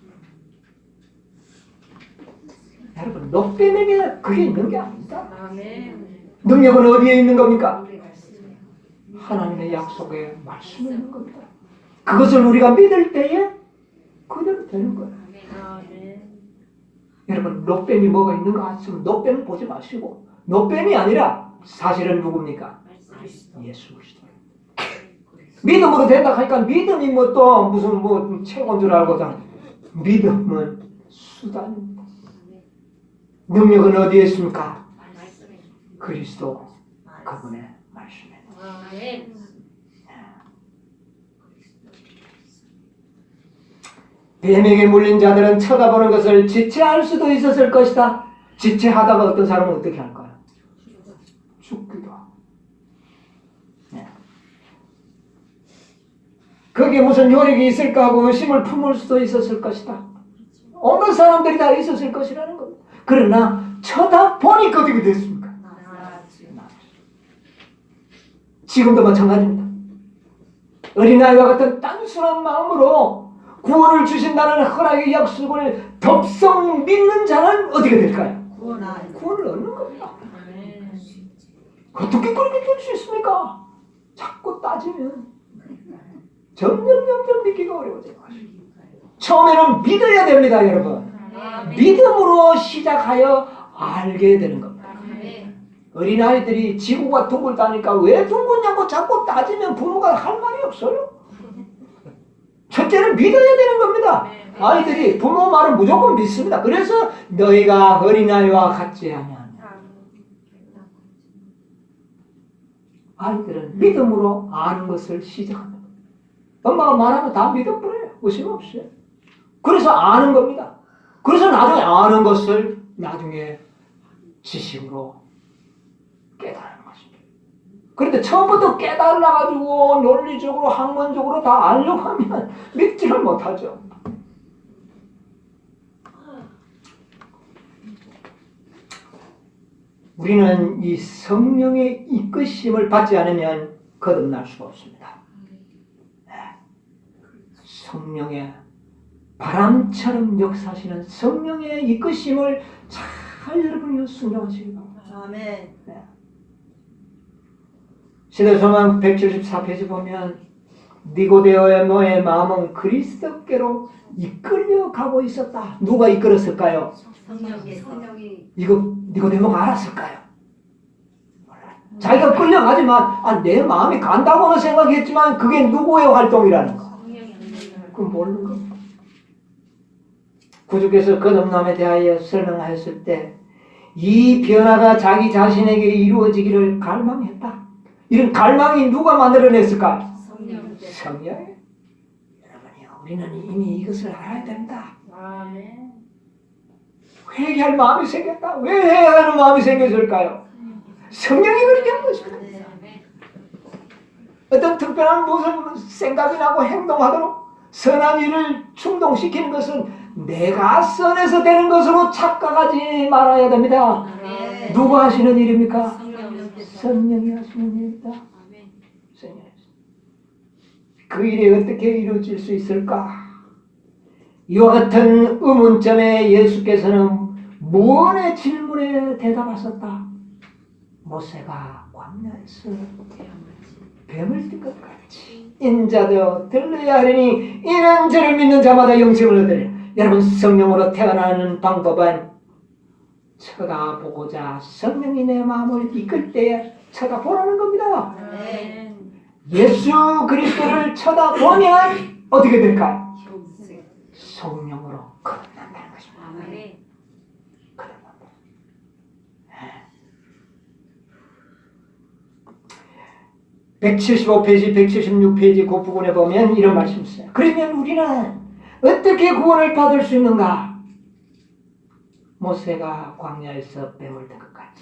여러분, 노뱀에게 그게 있는 게 아닙니다. 아멘. 능력은 어디에 있는 겁니까? 하나님의 약속의 말씀에 있는 겁니다. 그것을 우리가 믿을 때에 그대로 되는 거예요. 아멘. 여러분, 노뱀이 뭐가 있는가 하시면 노뱀 보지 마시고, 노뱀이 아니라 사실은 누굽니까? 예수 그리스도. 믿음으로 된다 하니까 믿음이 뭐 또 무슨 뭐 최고인 줄 알고 믿음은 수단입니다. 능력은 어디에 있습니까? 그리스도 그분의 말씀에. 아멘. 뱀에게 물린 자들은 쳐다보는 것을 지체할 수도 있었을 것이다. 지체하다가 어떤 사람은 어떻게 할까요? 죽기도 하고. 네. 거기에 무슨 효력이 있을까 하고 의심을 품을 수도 있었을 것이다. 온갖 사람들이 다 있었을 것이라는 겁니다. 그러나 쳐다보니까 어떻게 됐습니까? 지금도 마찬가지입니다. 어린아이와 같은 단순한 마음으로 구원을 주신다는 허락의 약속을 덥석 믿는 자는 어떻게 될까요? 구원을 얻는 겁니다. 어떻게 그렇게 될 수 있습니까? 자꾸 따지면 점점 믿기가 어려워져요. 처음에는 믿어야 됩니다, 여러분. 믿음으로 시작하여 알게 되는 겁니다. 어린아이들이 지구가 둥글다니까 왜 둥글냐고 자꾸 따지면 부모가 할 말이 없어요. 첫째는 믿어야 되는 겁니다. 아이들이 부모 말은 무조건 믿습니다. 그래서 너희가 어린아이와 같지 아니하냐. 아이들은 믿음으로 아는 것을 시작합니다. 엄마가 말하면 다 믿어버려요. 의심 없어요. 그래서 아는 겁니다. 그래서 나중에 아는 것을 나중에 지식으로 깨달는 것입니다. 그런데 처음부터 깨달아가지고 논리적으로 학문적으로 다 알려고 하면 믿지를 못하죠. 우리는 이 성령의 이끄심을 받지 않으면 거듭날 수가 없습니다. 성령의 바람처럼 역사하시는 성령의 이끄심을 잘 여러분이 순종하시기 바랍니다. 아멘. 시대소망 174페이지 보면 니고데오의 너의 마음은 그리스도께로 이끌려가고 있었다. 누가 이끌었을까요? 성령이 이거 니고데모가 알았을까요? 자기가 끌려가지만 내 마음이 간다고는 생각했지만 그게 누구의 활동이라는 거. 그건 모르는 겁니다. 구주께서 거듭남에 대하여 설명하였을 때 이 변화가 자기 자신에게 이루어지기를 갈망했다. 이런 갈망이 누가 만들어냈을까요? 성령. 여러분이요, 우리는 이미 이것을 알아야 됩니다. 아멘. 회개할 마음이 생겼다. 왜 회개하는 마음이 생겼을까요? 성령이 그렇게 한 것입니다. 어떤 특별한 무슨 생각이 나고 행동하도록 선한 일을 충동시키는 것은 내가 선에서 되는 것으로 착각하지 말아야 됩니다. 아멘. 누가 하시는 일입니까? 성령께서. 성령이 하시는 일입니다. 성령이. 그 일이 어떻게 이루어질 수 있을까? 이와 같은 의문점에 예수께서는 무언의 질문에 대답하셨다. 모세가 광야에서 뱀을 뜬 것 같이 인자도 들려야 하리니 이는 저를 믿는 자마다 영생을 얻으리라. 여러분, 성령으로 태어나는 방법은 쳐다보고자 성령이 내 마음을 이끌 때에 쳐다보라는 겁니다. 아멘. 예수 그리스도를 쳐다보면 어떻게 될까요? 성령으로 거듭난다는 것입니다. 아멘. 거듭난다. 175페이지, 176페이지 그 부분에 보면 이런 말씀이 있어요. 그러면 우리는 어떻게 구원을 받을 수 있는가? 모세가 광야에서 뱀을 든 것 같이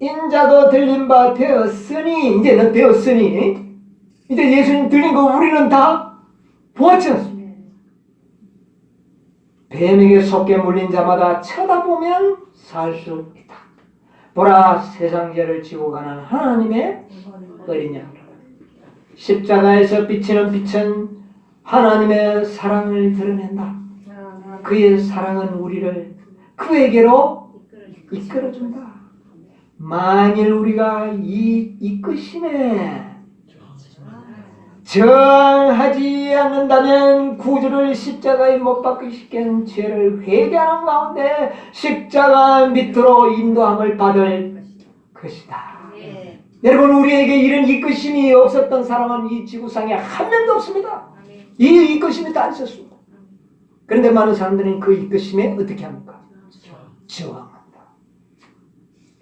인자도 들린 바 되었으니 이제는 되었으니 이제 예수님 들린 거 우리는 다 보았지 않습니까? 뱀에게 속게 물린 자마다 쳐다보면 살 수 있다. 보라 세상 죄를 지고 가는 하나님의 어린 양. 십자가에서 비치는 빛은 하나님의 사랑을 드러낸다. 그의 사랑은 우리를 그에게로 이끌어준다. 만일 우리가 이 이끄심에 저항하지 않는다면 구주를 십자가에 못 박히시킨 죄를 회개하는 가운데 십자가 밑으로 인도함을 받을 것이다. 여러분, 우리에게 이런 이끄심이 없었던 사람은 이 지구상에 한 명도 없습니다. 이 이끄심이 다 있었습니다. 그런데 많은 사람들은 그 이끄심에 어떻게 합니까? 저항한다.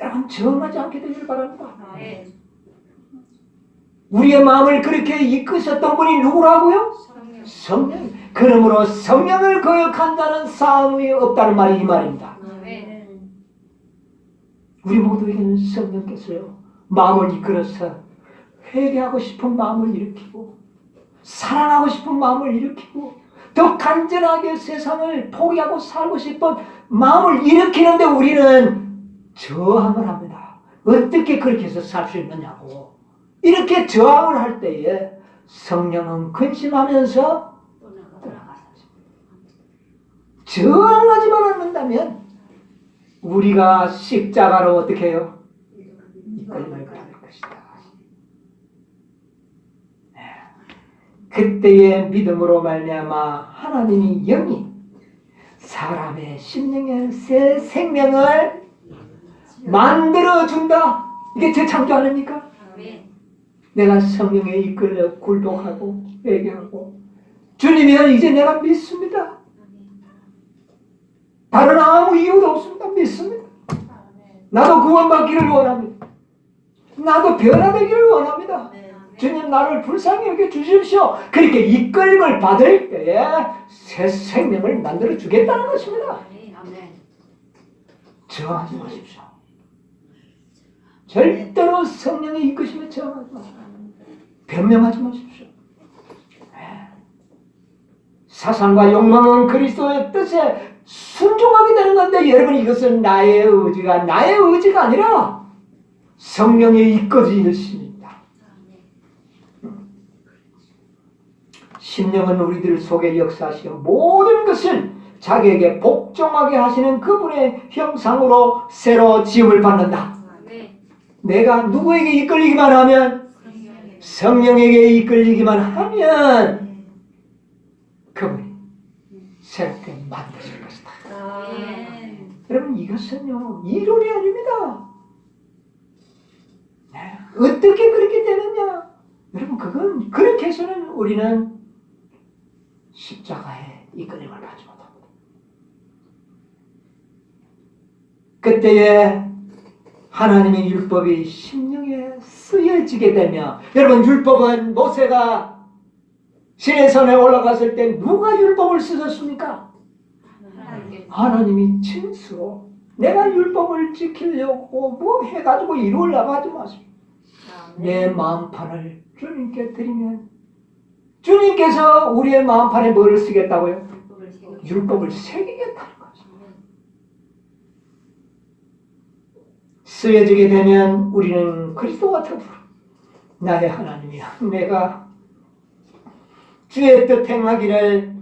여러분, 저항하지 않게 되길 바랍니다. 우리의 마음을 그렇게 이끄셨던 분이 누구라고요? 성령. 그러므로 성령을 거역한 자는 싸움이 없다는 말이 이 말입니다. 우리 모두에게는 성령께서요, 마음을 이끌어서 회개하고 싶은 마음을 일으키고 사랑하고 싶은 마음을 일으키고 더 간절하게 세상을 포기하고 살고 싶은 마음을 일으키는데 우리는 저항을 합니다. 어떻게 그렇게 해서 살 수 있느냐고. 이렇게 저항을 할 때에 성령은 근심하면서 저항하지만 않는다면 우리가 십자가로 어떻게 해요? 이끌림을 받을 것이다. 그때의 믿음으로 말미암아 하나님이 영이 사람의 심령에 새 생명을 만들어준다. 이게 재창조 아닙니까? 내가 성령에 이끌려 굴복하고 회개하고 주님이여 이제 내가 믿습니다. 다른 아무 이유도 없습니다. 믿습니다. 나도 구원받기를 원합니다. 나도 변화되기를 원합니다. 주님 나를 불쌍히 여겨 주십시오. 그렇게 이끌림을 받을 때에 새 생명을 만들어 주겠다는 것입니다. 저항하지 마십시오. 절대로 성령의 이끄심에 저항하지 마십시오. 변명하지 마십시오. 사상과 욕망은 그리스도의 뜻에 순종하게 되는 건데 여러분 이것은 나의 의지가 아니라 성령의 이끌어지심입니다. 심령은 우리들 속에 역사하시어 모든 것을 자기에게 복종하게 하시는 그분의 형상으로 새로 지음을 받는다. 내가 누구에게 이끌리기만 하면 성령에게 이끌리기만 하면 그분이 새롭게 만드실 것이다. 여러분 이것은요 이론이 아닙니다. 어떻게 그렇게 되느냐? 여러분 그건 그렇게 해서는 우리는 십자가에 이끌림을 받지 못합니다. 그때에 하나님의 율법이 심령에 쓰여지게 되며 여러분 율법은 모세가 시내산에 올라갔을 때 누가 율법을 쓰셨습니까? 하나님이 진수로 내가 율법을 지키려고 뭐 해가지고 이루려고 하지 마십시오. 내 마음판을 주님께 드리면 주님께서 우리의 마음판에 뭐를 쓰겠다고요? 율법을 새기겠다는 거죠. 쓰여지게 되면 우리는 그리스도와 더불어 나의 하나님이야 내가 주의 뜻 행하기를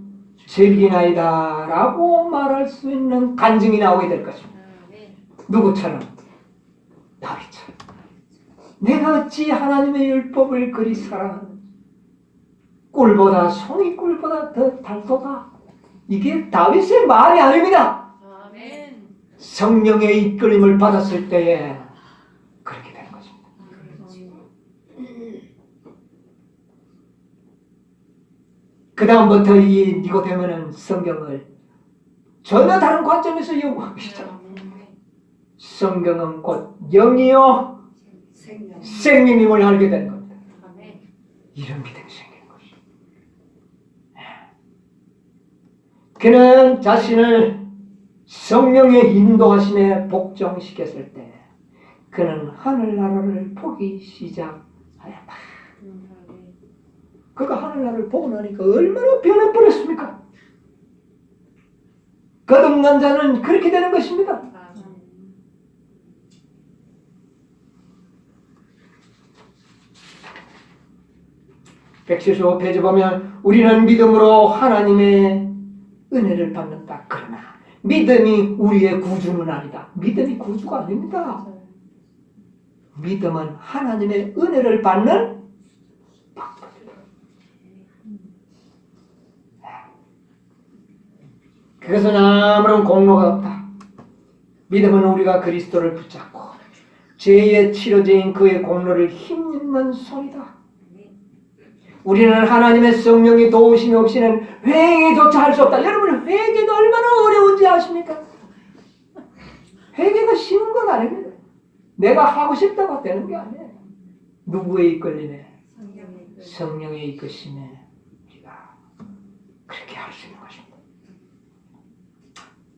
즐기나이다 라고 말할 수 있는 간증이 나오게 될 것입니다. 누구처럼? 다윗처럼. 내가 어찌 하나님의 율법을 그리 사랑하는지 꿀보다 송이꿀보다 더 달도다. 이게 다윗의 말이 아닙니다. 성령의 이끌림을 받았을 때에 그렇게 되는 것입니다. 그 다음부터 이 니고데모는 성경을 전혀 다른 관점에서 연구하기 시작합니다. 성경은 곧 영이요 생명임을 알게 된 겁니다. 이런 믿음이 생긴 것이죠. 그는 자신을 성령의 인도하심에 복종시켰을 때 그는 하늘나라를 보기 시작하였다. 그가 하늘나라를 보고 나니까 얼마나 변해버렸습니까? 거듭난 자는 그렇게 되는 것입니다. 175페이지 보면 우리는 믿음으로 하나님의 은혜를 받는다. 그러나 믿음이 우리의 구주는 아니다. 믿음이 구주가 아닙니다. 믿음은 하나님의 은혜를 받는 방법이다. 그것은 아무런 공로가 없다. 믿음은 우리가 그리스도를 붙잡고 죄의 치료제인 그의 공로를 힘입는 손이다. 우리는 하나님의 성령이 도우심이 없이는 회개조차 할 수 없다. 여러분, 회개가 얼마나 어려운지 아십니까? 회개가 쉬운 건 아닙니다. 내가 하고 싶다고 되는 게 아니에요. 누구의 이끌림에? 성령의 이끄심에 우리가 그렇게 할 수 있는 것입니다.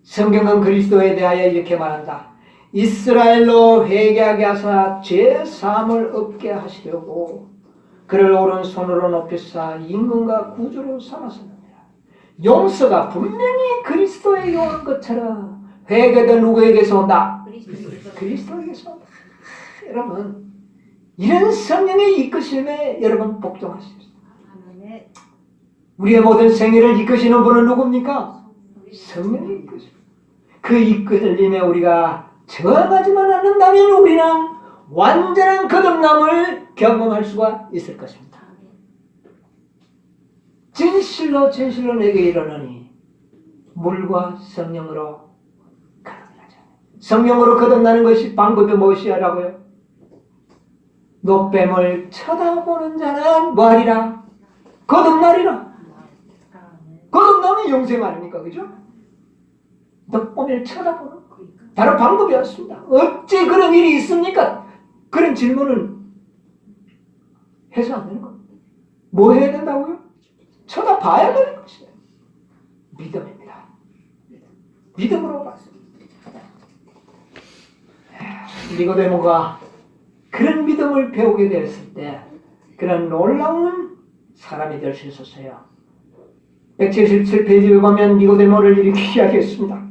성경은 그리스도에 대하여 이렇게 말한다. 이스라엘로 회개하게 하사 죄 사함을 얻게 하시려고 그를 오른손으로 높이사 임금과 구주로 삼았습니다. 용서가 분명히 그리스도에게 오는 것처럼 회개도 누구에게서 온다? 그리스도에게서 온다. 여러분, 이런 성령의 이끄심에 여러분 복종하십시오. 우리의 모든 생애를 이끄시는 분은 누굽니까? 성령이 이끄십니다. 그 이끌림에 우리가 저항하지만 않는다면 우리는 완전한 거듭남을 경험할 수가 있을 것입니다. 진실로 내게 이르노니 물과 성령으로 거듭나자. 성령으로 거듭나는 것이 방법이 무엇이라고요? 노뱀을 쳐다보는 자는 뭐하리라? 거듭나리라. 거듭나면 영생 아닙니까? 그죠? 노뱀을 쳐다보는 다른 방법이 없습니다. 어찌 그런 일이 있습니까? 그런 질문은 해서 안 되는 겁니다. 뭐 해야 된다고요? 쳐다봐야 되는 것이에요. 믿음입니다. 믿음으로 봤습니다. 니고데모가 그런 믿음을 배우게 되었을 때 그런 놀라운 사람이 될 수 있었어요. 177페이지에 보면 니고데모를 이렇게 이야기했습니다.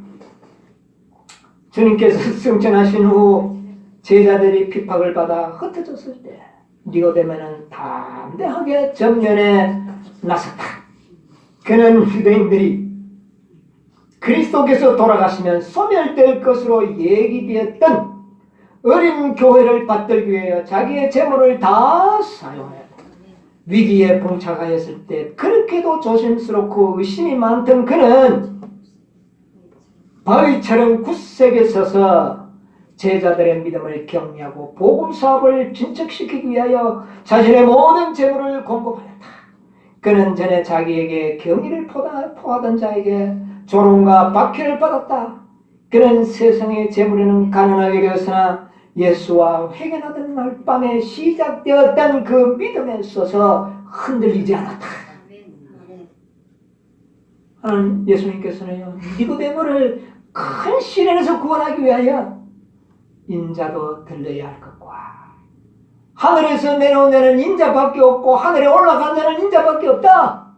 주님께서 승천하신 후 제자들이 핍박을 받아 흩어졌을 때 니고데모는 담대하게 전면에 나섰다. 그는 유대인들이 그리스도께서 돌아가시면 소멸될 것으로 얘기되었던 어린 교회를 받들기 위하여 자기의 재물을 다 사용했다. 위기에 봉착하였을 때 그렇게도 조심스럽고 의심이 많던 그는 바위처럼 굳세게 서서 제자들의 믿음을 격려하고 복음 사업을 진척시키기 위하여 자신의 모든 재물을 공급하였다. 그는 전에 자기에게 경의를 포하던 자에게 조롱과 박해를 받았다. 그는 세상의 재물에는 가난하게 되었으나 예수와 회개하던 날 밤에 시작되었던 그 믿음에 있어서 흔들리지 않았다. 하나님 예수님께서는요, 니고데모를 큰 시련에서 구원하기 위하여 인자도 들려야 할 것과 하늘에서 내려온 자는 인자밖에 없고 하늘에 올라간 자는 인자밖에 없다.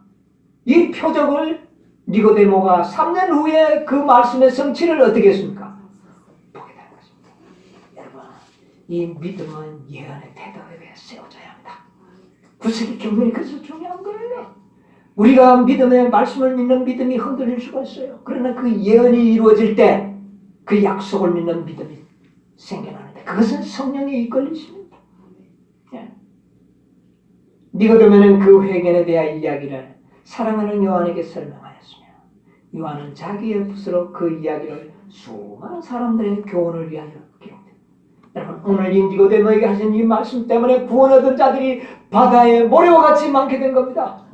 이 표적을 니고데모가 3년 후에 그 말씀의 성취를 어떻게 했습니까? 보게 되는 것입니다. 여러분, 이 믿음은 예언의 태도에 대해 세워져야 합니다. 구세기 경륜이 그래서 중요한 거예요. 우리가 믿음의 말씀을 믿는 믿음이 흔들릴 수가 있어요. 그러나 그 예언이 이루어질 때 그 약속을 믿는 믿음이 생겨나는데 그것은 성령의 이끌리십니다. 예. 니고데모는 그 회개에 대한 이야기를 사랑하는 요한에게 설명하였으며 요한은 자기의 붓으로 그 이야기를 수많은 사람들의 교훈을 위하여 기록됩니다. 여러분, 오늘 이 니고데모에게 하신 이 말씀 때문에 구원 얻은 자들이 바다에 모래와 같이 많게 된 겁니다.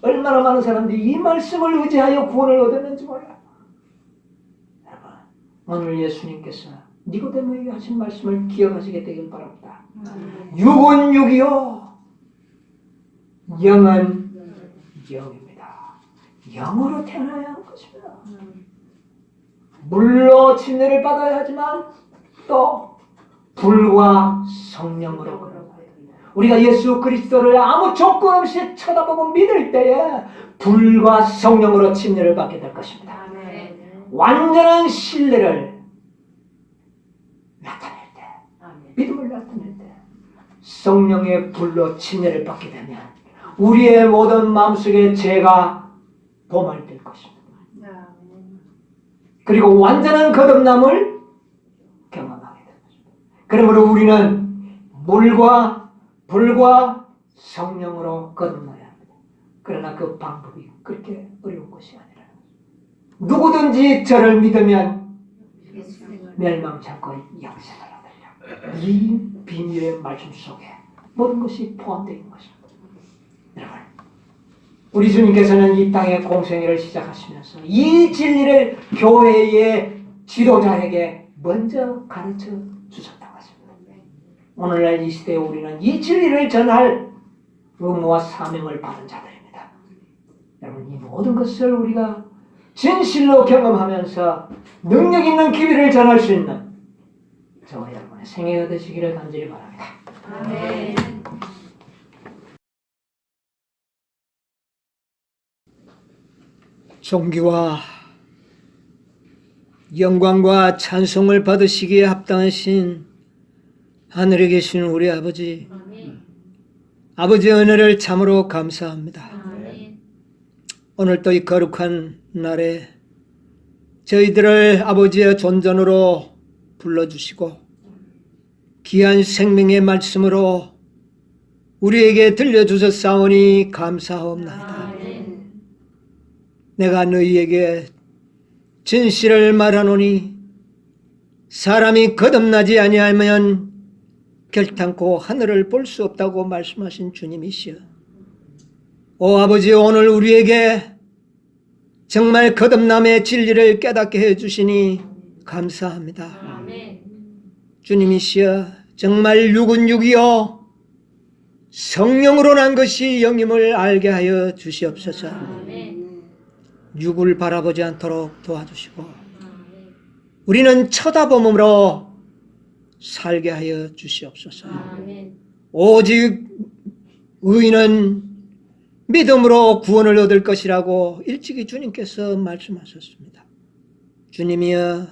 얼마나 많은 사람들이 이 말씀을 의지하여 구원을 얻었는지 몰라요. 여러분, 오늘 예수님께서 니고데모에게 하신 말씀을 기억하시게 되길 바랍니다. 육은 육이요, 영은 영입니다. 영으로 태어나야 하는 것입니다. 물로 침례를 받아야 하지만 또 불과 성령으로 그러고 우리가 예수 그리스도를 아무 조건 없이 쳐다보고 믿을 때에 불과 성령으로 침례를 받게 될 것입니다. 아멘. 완전한 신뢰를 나타낼 때, 아멘. 믿음을 나타낼 때 성령의 불로 침례를 받게 되면 우리의 모든 마음속에 죄가 도말될 것입니다. 아멘. 그리고 완전한 거듭남을 경험하게 될 것입니다. 그러므로 우리는 물과 불과 성령으로 거듭나야 합니다. 그러나 그 방법이 그렇게 어려운 것이 아니라 누구든지 저를 믿으면 예수님을 멸망치 않고 영생을 얻으리라. 이 비밀의 말씀 속에 모든 것이 포함되어 있는 것입니다. 여러분, 우리 주님께서는 이 땅에 공생애를 시작하시면서 이 진리를 교회의 지도자에게 먼저 가르쳐 주셨다고 하십니다. 오늘날 이 시대에 우리는 이 진리를 전할 의무와 사명을 받은 자들입니다. 여러분, 이 모든 것을 우리가 진실로 경험하면서 능력 있는 기회를 전할 수 있는 저와 여러분의 생애가 되시기를 간절히 바랍니다. 아멘. 존귀와 영광과 찬송을 받으시기에 합당하신 하늘에 계신 우리 아버지, 아멘. 아버지의 은혜를 참으로 감사합니다. 아멘. 오늘 또 이 거룩한 날에 저희들을 아버지의 존전으로 불러주시고 귀한 생명의 말씀으로 우리에게 들려주셨사오니 감사하옵나이다. 아멘. 내가 너희에게 진실을 말하노니 사람이 거듭나지 아니하면 결탄코 하늘을 볼 수 없다고 말씀하신 주님이시여. 오 아버지, 오늘 우리에게 정말 거듭남의 진리를 깨닫게 해주시니 감사합니다. 아멘. 주님이시여, 정말 육은 육이요 성령으로 난 것이 영임을 알게 하여 주시옵소서. 아멘. 육을 바라보지 않도록 도와주시고 우리는 쳐다봄으로 살게 하여 주시옵소서. 아멘. 오직 의인은 믿음으로 구원을 얻을 것이라고 일찍이 주님께서 말씀하셨습니다. 주님이여,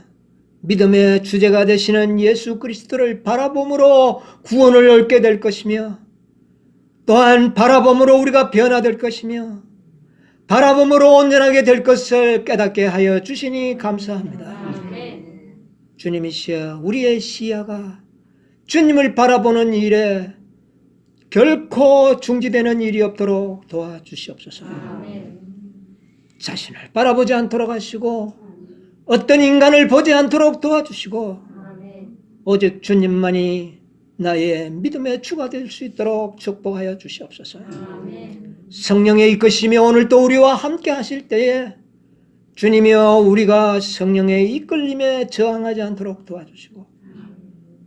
믿음의 주제가 되시는 예수 그리스도를 바라봄으로 구원을 얻게 될 것이며 또한 바라봄으로 우리가 변화될 것이며 바라봄으로 온전하게 될 것을 깨닫게 하여 주시니 감사합니다. 아멘. 주님이시여, 우리의 시야가 주님을 바라보는 일에 결코 중지되는 일이 없도록 도와주시옵소서. 아멘. 자신을 바라보지 않도록 하시고 어떤 인간을 보지 않도록 도와주시고 아멘. 오직 주님만이 나의 믿음의 주가 될 수 있도록 축복하여 주시옵소서. 아멘. 성령의 이끄심이 오늘 또 우리와 함께 하실 때에 주님이여, 우리가 성령의 이끌림에 저항하지 않도록 도와주시고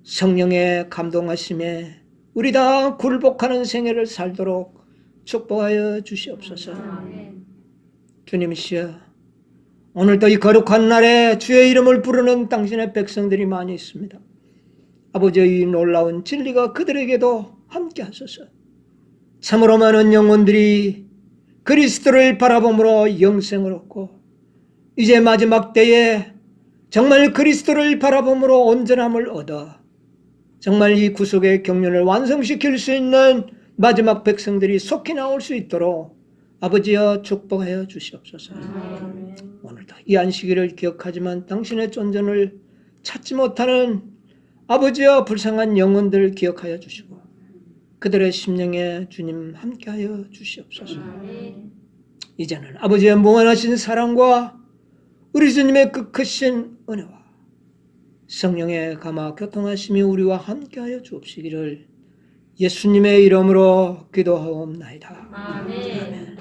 성령의 감동하심에 우리 다 굴복하는 생애를 살도록 축복하여 주시옵소서. 아멘. 주님이시여, 오늘도 이 거룩한 날에 주의 이름을 부르는 당신의 백성들이 많이 있습니다. 아버지의 이 놀라운 진리가 그들에게도 함께 하소서. 참으로 많은 영혼들이 그리스도를 바라봄으로 영생을 얻고 이제 마지막 때에 정말 그리스도를 바라봄으로 온전함을 얻어 정말 이 구속의 경륜을 완성시킬 수 있는 마지막 백성들이 속히 나올 수 있도록 아버지여 축복하여 주시옵소서. 아멘. 오늘도 이 안식일을 기억하지만 당신의 존전을 찾지 못하는 아버지여 불쌍한 영혼들 기억하여 주시고 그들의 심령에 주님 함께하여 주시옵소서. 아멘. 이제는 아버지의 무한하신 사랑과 우리 주님의 그 크신 은혜와 성령의 감화 교통하심이 우리와 함께하여 주옵시기를 예수님의 이름으로 기도하옵나이다. 아멘. 아멘.